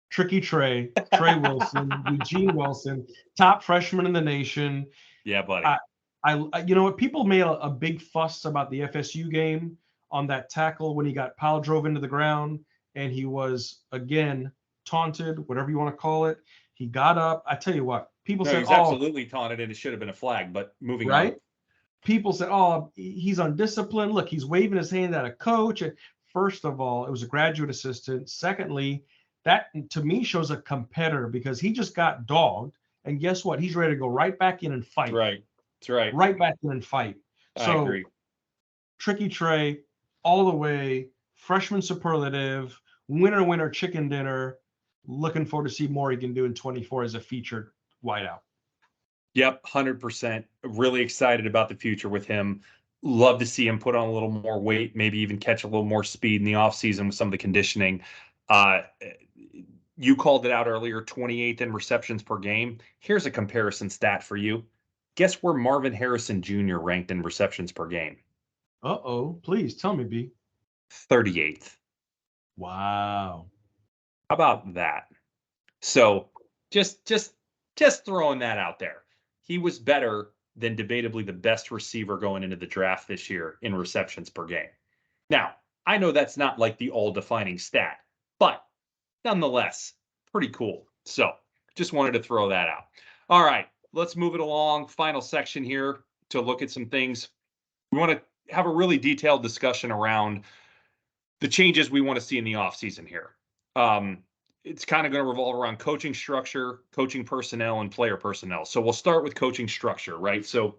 Tricky Trey Wilson, Eugene Wilson, top freshman in the nation. Yeah, buddy. I you know what? People made a big fuss about the FSU game on that tackle when he got pile drove into the ground, and he was again taunted, whatever you want to call it. He got up. I tell you what, people said, he's absolutely taunted, and it should have been a flag. But moving on. People said, "Oh, he's undisciplined. Look, he's waving his hand at a coach." First of all, it was a graduate assistant. Secondly, that to me shows a competitor because he just got dogged, and guess what? He's ready to go right back in and fight. That's right. Right back in and fight. I agree. Tricky Trey, all the way, freshman superlative, winner, chicken dinner. Looking forward to see more he can do in 24 as a featured wideout. Yep, 100%. Really excited about the future with him. Love to see him put on a little more weight, maybe even catch a little more speed in the offseason with some of the conditioning. Uh, you called it out earlier, 28th in receptions per game. Here's a comparison stat for you. Guess where Marvin Harrison Jr. ranked in receptions per game? Uh-oh, please tell me, B. 38th. Wow. How about that? So just throwing that out there. He was better than debatably the best receiver going into the draft this year in receptions per game. Now, I know that's not like the all-defining stat, but nonetheless, pretty cool. So, just wanted to throw that out. All right, let's move it along. Final section here to look at some things. We want to have a really detailed discussion around the changes we want to see in the offseason here. Um, it's kind of going to revolve around coaching structure, coaching personnel, and player personnel. So we'll start with coaching structure, right? So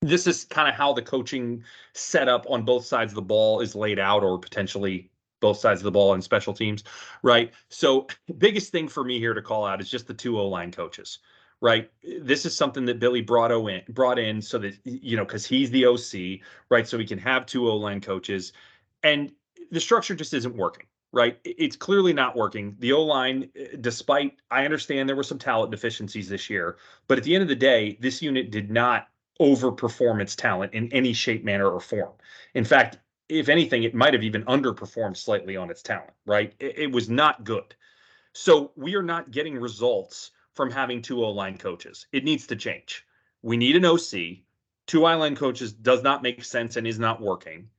this is kind of how the coaching setup on both sides of the ball is laid out, or potentially both sides of the ball and special teams, right? So biggest thing for me here to call out is just the two O-line coaches, right? This is something that Billy brought in so that, because he's the OC, right? So we can have two O-line coaches, and the structure just isn't working. Right. It's clearly not working. The O-line, despite I understand there were some talent deficiencies this year, but at the end of the day, this unit did not overperform its talent in any shape, manner, or form. In fact, if anything, it might have even underperformed slightly on its talent, right? It was not good. So we are not getting results from having two O-line coaches. It needs to change. We need an OC. Two I-line coaches does not make sense and is not working.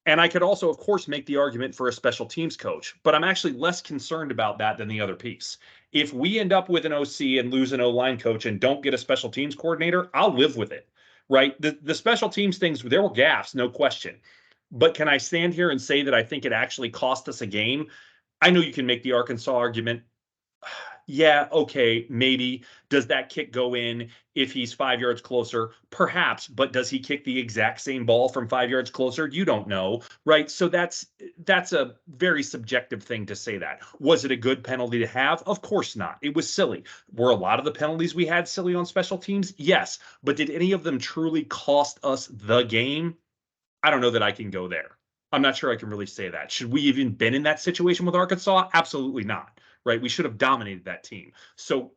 And I could also, of course, make the argument for a special teams coach, but I'm actually less concerned about that than the other piece. If we end up with an OC and lose an O-line coach and don't get a special teams coordinator, I'll live with it, right? The special teams things, there were gaffes, no question. But can I stand here and say that I think it actually cost us a game? I know you can make the Arkansas argument. Yeah, okay, maybe. Does that kick go in if he's 5 yards closer? Perhaps, but does he kick the exact same ball from 5 yards closer? You don't know, right? So that's a very subjective thing to say that. Was it a good penalty to have? Of course not. It was silly. Were a lot of the penalties we had silly on special teams? Yes. But did any of them truly cost us the game? I don't know that I can go there. I'm not sure I can really say that. Should we even been in that situation with Arkansas? Absolutely not. Right? We should have dominated that team. So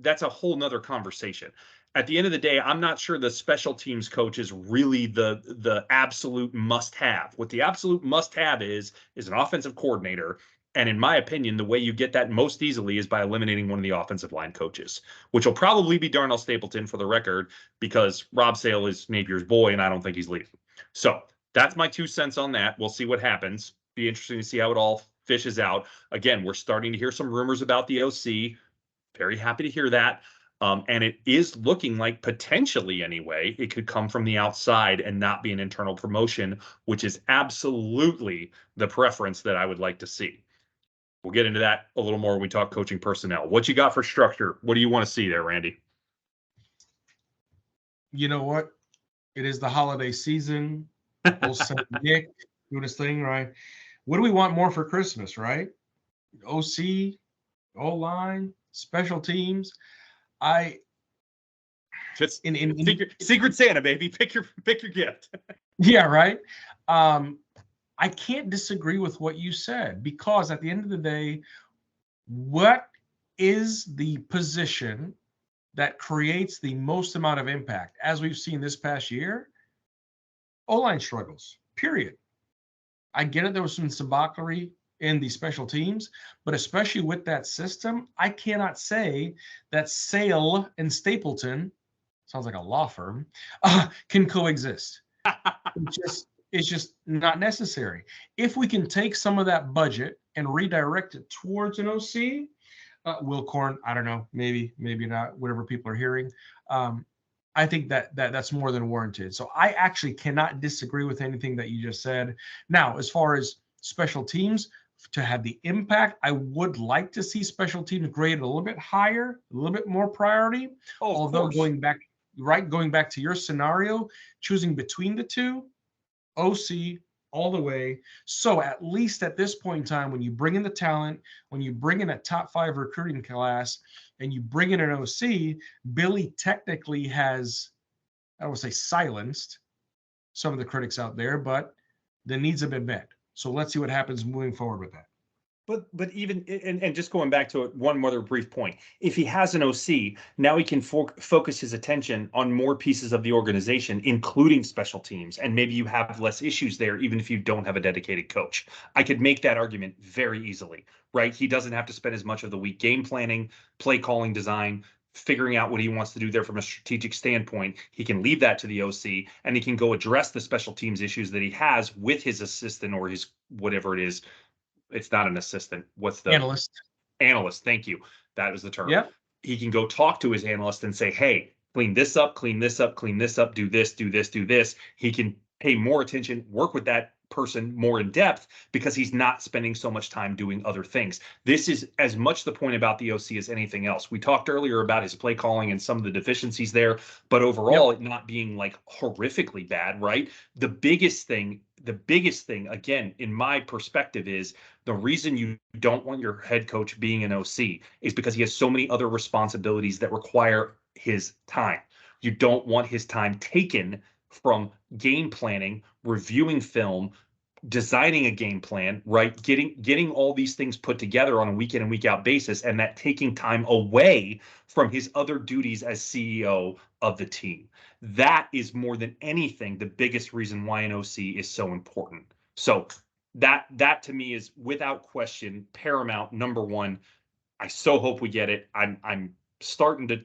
that's a whole nother conversation. At the end of the day, I'm not sure the special teams coach is really the absolute must have. What the absolute must have is an offensive coordinator. And in my opinion, the way you get that most easily is by eliminating one of the offensive line coaches, which will probably be Darnell Stapleton for the record, because Rob Sale is Napier's boy, and I don't think he's leaving. So that's my 2 cents on that. We'll see what happens. Be interesting to see how it all fishes out. Again, we're starting to hear some rumors about the OC. Very happy to hear that. And it is looking like, potentially anyway, it could come from the outside and not be an internal promotion, which is absolutely the preference that I would like to see. We'll get into that a little more when we talk coaching personnel. What you got for structure? What do you want to see there, Randy? You know what? It is the holiday season. Old Saint Nick doing his thing, right? What do we want more for Christmas, right? OC, O-line, special teams. I Just in Secret Santa, baby. Pick your gift. Yeah, right. I can't disagree with what you said, because at the end of the day, what is the position that creates the most amount of impact? As we've seen this past year, O-line struggles, period. I get it, there was some debauchery in the special teams, but especially with that system, I cannot say that Sale and Stapleton, sounds like a law firm, can coexist. It's just not necessary. If we can take some of that budget and redirect it towards an OC, Will Corn, I don't know, maybe not, whatever people are hearing. I think that's more than warranted. So I actually cannot disagree with anything that you just said. Now, as far as special teams, to have the impact, I would like to see special teams graded a little bit higher, a little bit more priority. Oh, although going back to your scenario, choosing between the two, OC all the way. So at least at this point in time, when you bring in the talent, when you bring in a top 5 recruiting class, and you bring in an OC, Billy technically has, I don't want to say silenced some of the critics out there, but the needs have been met. So let's see what happens moving forward with that. But even and just going back to one other brief point, if he has an OC, now he can focus his attention on more pieces of the organization, including special teams, and maybe you have less issues there, even if you don't have a dedicated coach. I could make that argument very easily, right? He doesn't have to spend as much of the week game planning, play calling, design, figuring out what he wants to do there from a strategic standpoint. He can leave that to the OC, and he can go address the special teams issues that he has with his assistant or his whatever it is. It's not an assistant. What's the Analyst. analyst? Thank you. That was the term. Yeah. He can go talk to his analyst and say, hey, clean this up, clean this up, clean this up, do this, do this, do this. He can pay more attention, work with that person more in depth because he's not spending so much time doing other things. This is as much the point about the OC as anything else. We talked earlier about his play calling and some of the deficiencies there, but overall it not being like horrifically bad, right? The biggest thing, again, in my perspective, is the reason you don't want your head coach being an OC is because he has so many other responsibilities that require his time. You don't want his time taken from game planning, reviewing film, designing a game plan, right? Getting all these things put together on a week in and week out basis, and that taking time away from his other duties as CEO of the team. That is more than anything the biggest reason why an OC is so important. So that to me is without question paramount, number one. I so hope we get it. I'm starting to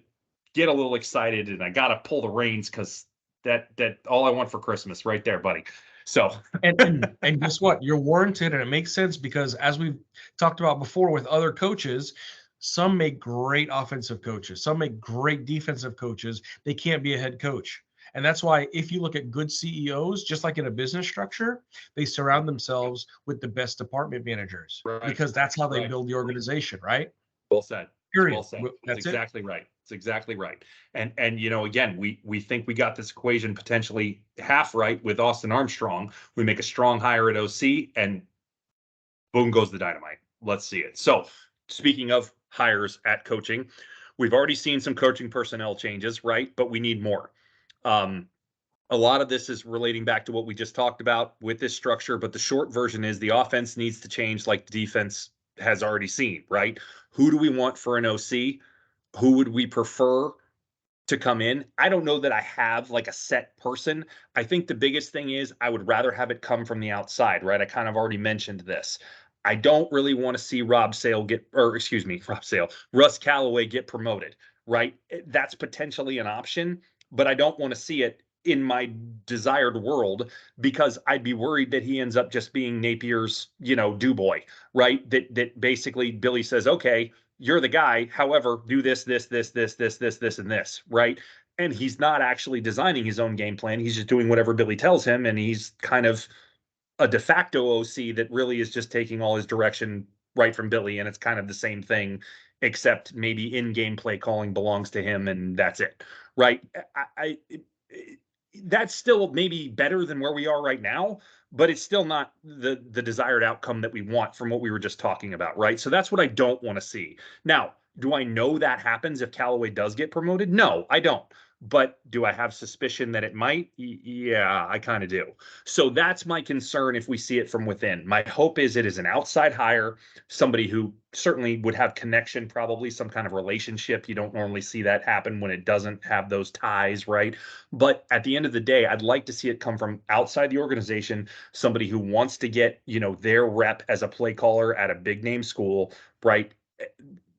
get a little excited, and I got to pull the reins because that all I want for Christmas right there, buddy. So and guess what? You're warranted, and it makes sense because as we've talked about before with other coaches, some make great offensive coaches, some make great defensive coaches. They can't be a head coach. And that's why if you look at good CEOs, just like in a business structure, they surround themselves with the best department managers because that's how they build the organization, right? Well said. Period. Well said. That's exactly right. It's exactly right. And again, we think we got this equation potentially half right with Austin Armstrong. We make a strong hire at OC, and boom goes the dynamite. Let's see it. So, speaking of hires at coaching, we've already seen some coaching personnel changes, right? But we need more. A lot of this is relating back to what we just talked about with this structure, but the short version is the offense needs to change like the defense has already seen, right? Who do we want for an OC? Who would we prefer to come in? I don't know that I have like a set person. I think the biggest thing is I would rather have it come from the outside, right? I kind of already mentioned this. I don't really want to see Russ Callaway get promoted, right? That's potentially an option, but I don't want to see it in my desired world because I'd be worried that he ends up just being Napier's, do boy, right? That basically Billy says, okay, you're the guy. However, do this, and this, right? And he's not actually designing his own game plan. He's just doing whatever Billy tells him, and he's kind of a de facto OC that really is just taking all his direction right from Billy, and it's kind of the same thing, except maybe in-game play calling belongs to him, and that's it, right? That's still maybe better than where we are right now, but it's still not the desired outcome that we want from what we were just talking about, right? So that's what I don't want to see. Now, do I know that happens if Callaway does get promoted? No, I don't. But do I have suspicion that it might? Yeah, I kind of do. So that's my concern if we see it from within. My hope is it is an outside hire, somebody who certainly would have connection, probably some kind of relationship. You don't normally see that happen when it doesn't have those ties, right? But at the end of the day, I'd like to see it come from outside the organization, somebody who wants to get, their rep as a play caller at a big name school, right?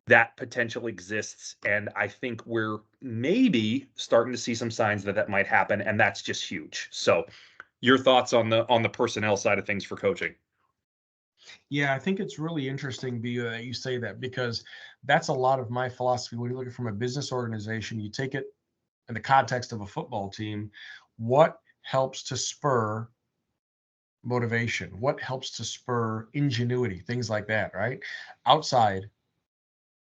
That potential exists, and I think we're maybe starting to see some signs that might happen, and that's just huge. So, your thoughts on the personnel side of things for coaching? Yeah, I think it's really interesting that you say that because that's a lot of my philosophy. When you look at it from a business organization, you take it in the context of a football team. What helps to spur motivation? What helps to spur ingenuity? Things like that, right? Outside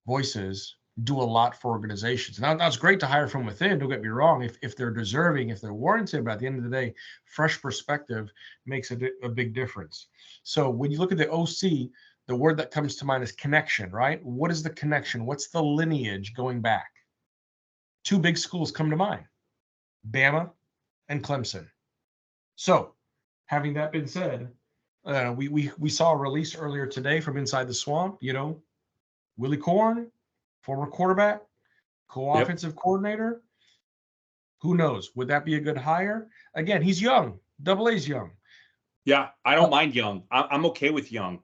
voices do a lot for organizations. Now, it's great to hire from within. Don't get me wrong. If they're deserving, if they're warranted, but at the end of the day, fresh perspective makes a big difference. So when you look at the OC, the word that comes to mind is connection, right? What is the connection? What's the lineage going back? Two big schools come to mind: Bama and Clemson. So, having that been said, we saw a release earlier today from Inside the Swamp. Willie Corn, former quarterback, Yep. co-offensive coordinator. Who knows? Would that be a good hire? Again, he's young. Double A's young. Yeah, I Uh, don't mind Young. I'm okay with Young.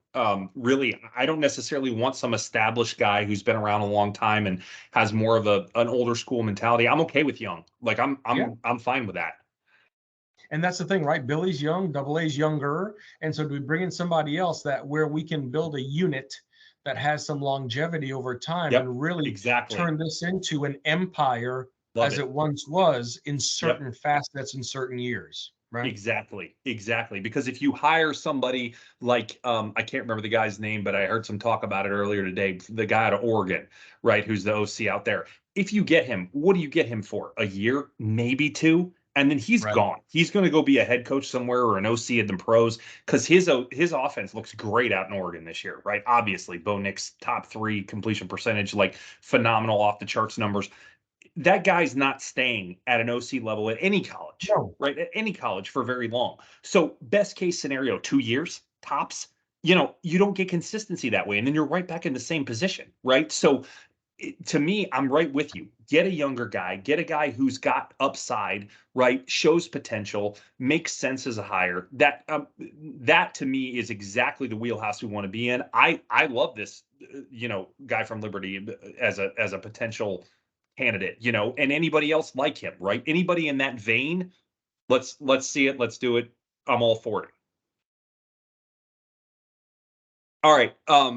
Really, I don't necessarily want some established guy who's been around a long time and has more of an older school mentality. I'm okay with Young. Like I'm yeah, I'm I'm fine with that. and that's the thing, right? Billy's young, Double A's younger, and so do we bring in somebody else that where we can build a unit that has some longevity over time Yep, and really exactly. turn this into an empire Love as it. it once was in Yep. certain facets in certain years, right? Exactly, exactly. Because if you hire somebody like I can't remember the guy's name, but I heard some talk about it earlier today. The guy out of Oregon, right, who's the OC out there. If you get him, what do you get him for? A year, maybe two, and then he's Right. gone. He's going to go be a head coach somewhere or an OC at the pros because his offense looks great out in Oregon this year, right? Obviously, Bo Nix top three completion percentage, like phenomenal off the charts numbers. That guy's not staying at an OC level at any college, No, right? At any college for very long. So, best case scenario, 2 years tops. You don't get consistency that way. And then you're right back in the same position, right? So, to me, I'm right with you. Get a younger guy, get a guy who's got upside, right? Shows potential, makes sense as a hire. That to me is exactly the wheelhouse we want to be in. I love this, guy from Liberty as a potential candidate, and anybody else like him, right? Anybody in that vein, let's see it, let's do it. I'm all for it. All right.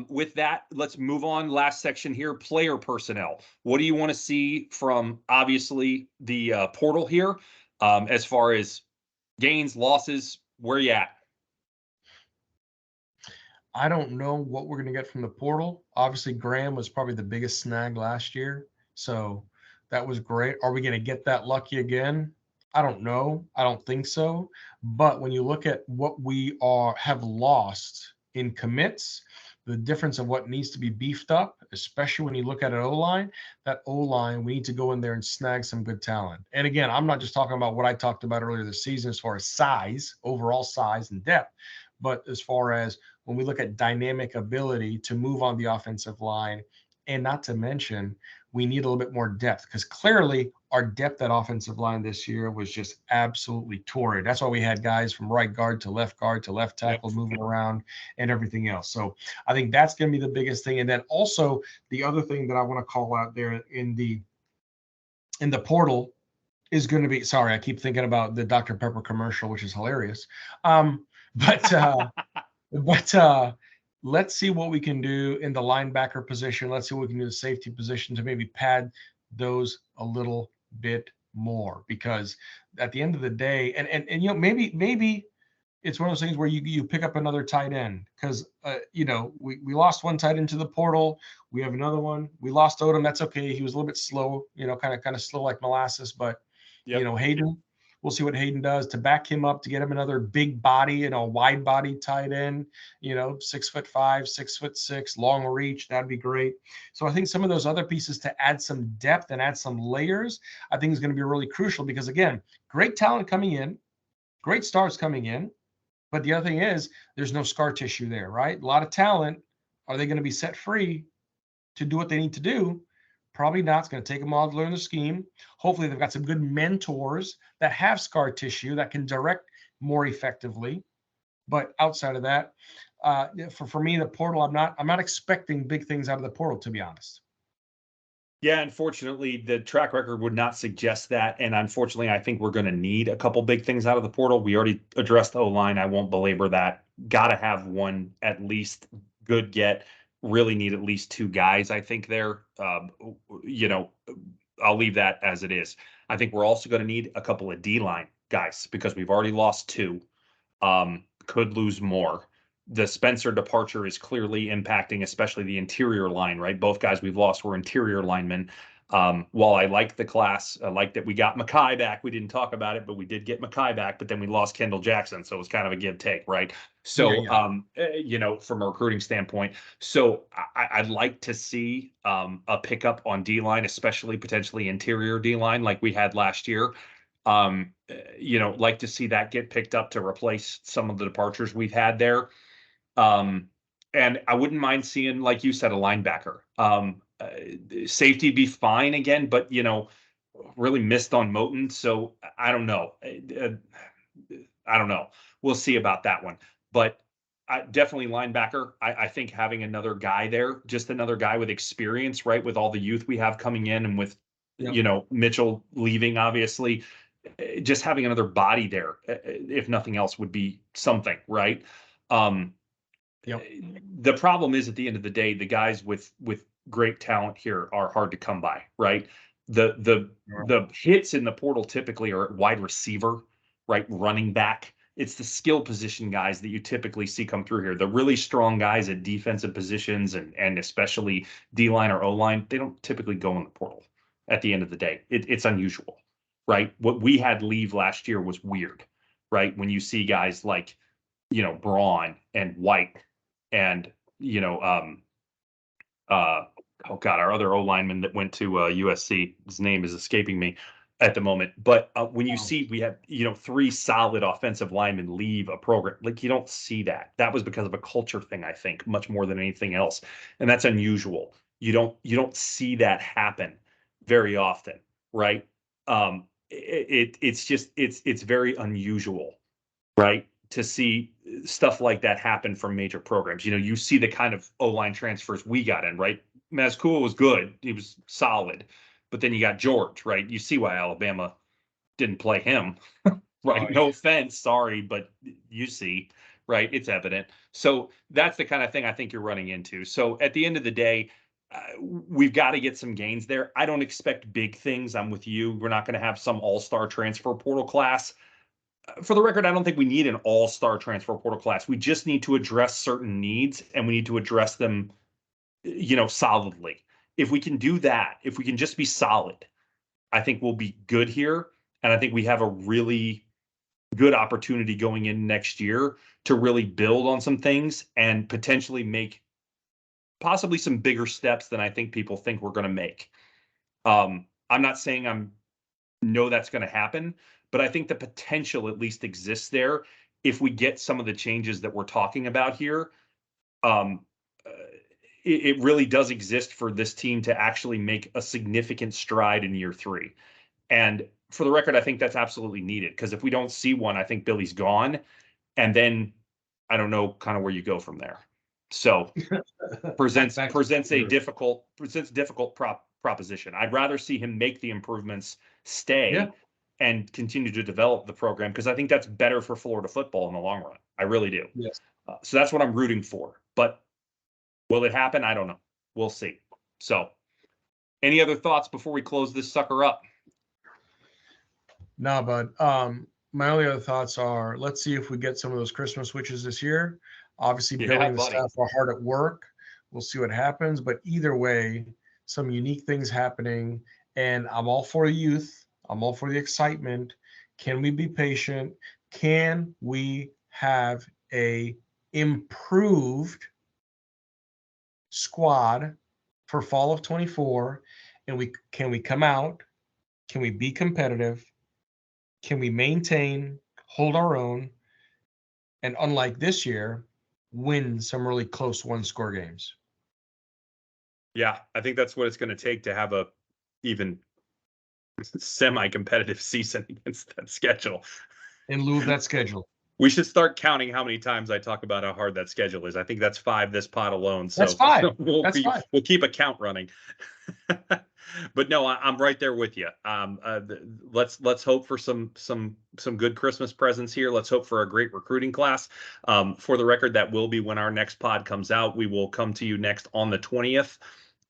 With that, let's move on. Last section here, player personnel. What do you want to see from obviously the portal here, as far as gains, losses? Where you at? I don't know what we're going to get from the portal. Obviously, Graham was probably the biggest snag last year. So that was great. Are we going to get that lucky again? I don't know. I don't think so. But when you look at what we have lost in commits, the difference of what needs to be beefed up, especially when you look at an O line, that O line, we need to go in there and snag some good talent. And again, I'm not just talking about what I talked about earlier this season as far as size, overall size and depth, but as far as when we look at dynamic ability to move on the offensive line, and not to mention, we need a little bit more depth because clearly our depth at offensive line this year was just absolutely torrid. That's why we had guys from right guard to left Yep. tackle moving around and everything else. So I think that's going to be the biggest thing. And then also the other thing that I want to call out there in the portal is going to be, sorry, I keep thinking about the Dr. Pepper commercial, which is hilarious. But but let's see what we can do in the linebacker position. Let's see what we can do in the safety position to maybe pad those a little bit more. Because at the end of the day, and maybe it's one of those things where you pick up another tight end because we lost one tight end to the portal. We have another one. We lost Odom. That's okay. He was a little bit slow, kind of slow like molasses, but Yep. Hayden, we'll see what Hayden does to back him up to get him another big body, wide body tight end, 6'5", 6'6", long reach. That'd be great. So I think some of those other pieces to add some depth and add some layers, I think is going to be really crucial because again, great talent coming in, great stars coming in. But the other thing is there's no scar tissue there, right? A lot of talent. Are they going to be set free to do what they need to do? Probably not. It's going to take them a while to learn the scheme. Hopefully, they've got some good mentors that have scar tissue that can direct more effectively. But outside of that, for me, the portal, I'm not expecting big things out of the portal, to be honest. Yeah, unfortunately, the track record would not suggest that. And unfortunately, I think we're going to need a couple big things out of the portal. We already addressed the O line. I won't belabor that. Got to have one at least good get. Really need at least two guys, I think, there. You know, I'll leave that as it is. I think we're also going to need a couple of D line guys because we've already lost two. Could lose more. the Spencer departure is clearly impacting, especially the interior line, right? Both guys we've lost were interior linemen. While I like the class, I like that we got Mackay back. We didn't talk about it, but we did get Mackay back, but then we lost Kendall Jackson. So it was kind of a give take, right? Yeah, So, yeah. from a recruiting standpoint, so I'd like to see a pickup on D line, especially potentially interior D line like we had last year. Like to see that get picked up to replace some of the departures we've had there. Um, and I wouldn't mind seeing, like you said, a linebacker. Safety be fine again, but really missed on Moten, so I don't know. I don't know. We'll see about that one, but definitely linebacker. I think having another guy there, just another guy with experience, right, with all the youth we have coming in, and with Yep. Mitchell leaving, obviously, just having another body there, if nothing else, would be something, right? Um, Yep. the problem is, at the end of the day, the guys with great talent here are hard to come by, right? The hits in the portal typically are at wide receiver, right? Running back. It's the skill position guys that you typically see come through here. The really strong guys at defensive positions and especially D line or O line, they don't typically go in the portal at the end of the day. It's unusual, right? What we had leave last year was weird, right? When you see guys like, Braun and White and oh god, our other O lineman that went to USC, his name is escaping me at the moment. But when you Wow. see we have three solid offensive linemen leave a program, like, you don't see that. That was because of a culture thing, I think, much more than anything else, and that's unusual. You don't see that happen very often, right? It's very unusual, right? To see stuff like that happen from major programs. You see the kind of O-line transfers we got in, right? Mazcool was good. He was solid. But then you got George, right? You see why Alabama didn't play him, Oh, right? No offense, sorry, but you see, right? It's evident. So that's the kind of thing I think you're running into. So at the end of the day, we've got to get some gains there. I don't expect big things. I'm with you. We're not going to have some all-star transfer portal class. For the record, I don't think we need an all-star transfer portal class. We just need to address certain needs, and we need to address them, solidly. If we can do that, if we can just be solid, I think we'll be good here. And I think we have a really good opportunity going in next year to really build on some things and potentially make possibly some bigger steps than I think people think we're going to make. I'm not saying I'm know that's going to happen, but I think the potential at least exists there if we get some of the changes that we're talking about here. Um, uh, it really does exist for this team to actually make a significant stride in year three. And for the record, I think that's absolutely needed, because if we don't see one, I think Billy's gone. And then I don't know kind of where you go from there. So presents That's presents a true. difficult proposition. I'd rather see him make the improvements, Yeah. stay, and continue to develop the program, because I think that's better for Florida football in the long run. I really do. Yes. So that's what I'm rooting for. But will it happen? I don't know. We'll see. So, any other thoughts before we close this sucker up? No, but my only other thoughts are, let's see if we get some of those Christmas switches this year. Obviously, Billy Yeah, and the buddy. staff are hard at work. We'll see what happens. But either way, some unique things happening. And I'm all for the youth. I'm all for the excitement. Can we be patient? Can we have a improved squad for fall of 24? And we come out? Can we be competitive? Can we maintain, hold our own, and unlike this year, win some really close one-score games Yeah, I think that's what it's going to take to have a even semi-competitive season against that schedule. in lieu of that schedule? We should start counting how many times I talk about how hard that schedule is. I think that's 5 this pot alone. That's So five. we'll That's be five. we'll keep a count running. But no, I'm right there with you. Let's hope for some good Christmas presents here. Let's hope for a great recruiting class. For the record, that will be when our next pod comes out. We will come to you next on the 20th,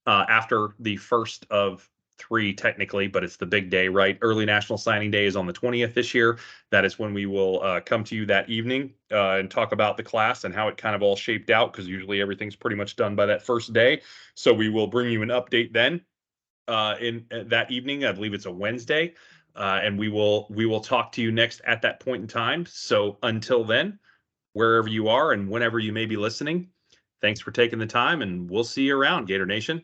after the first of three technically, but it's the big day, right? Early National Signing Day is on the 20th this year. That is when we will come to you that evening and talk about the class and how it kind of all shaped out, because usually everything's pretty much done by that first day. So we will bring you an update then in that evening. I believe it's a Wednesday, and we will talk to you next at that point in time. So until then, wherever you are and whenever you may be listening, thanks for taking the time, and we'll see you around, Gator Nation.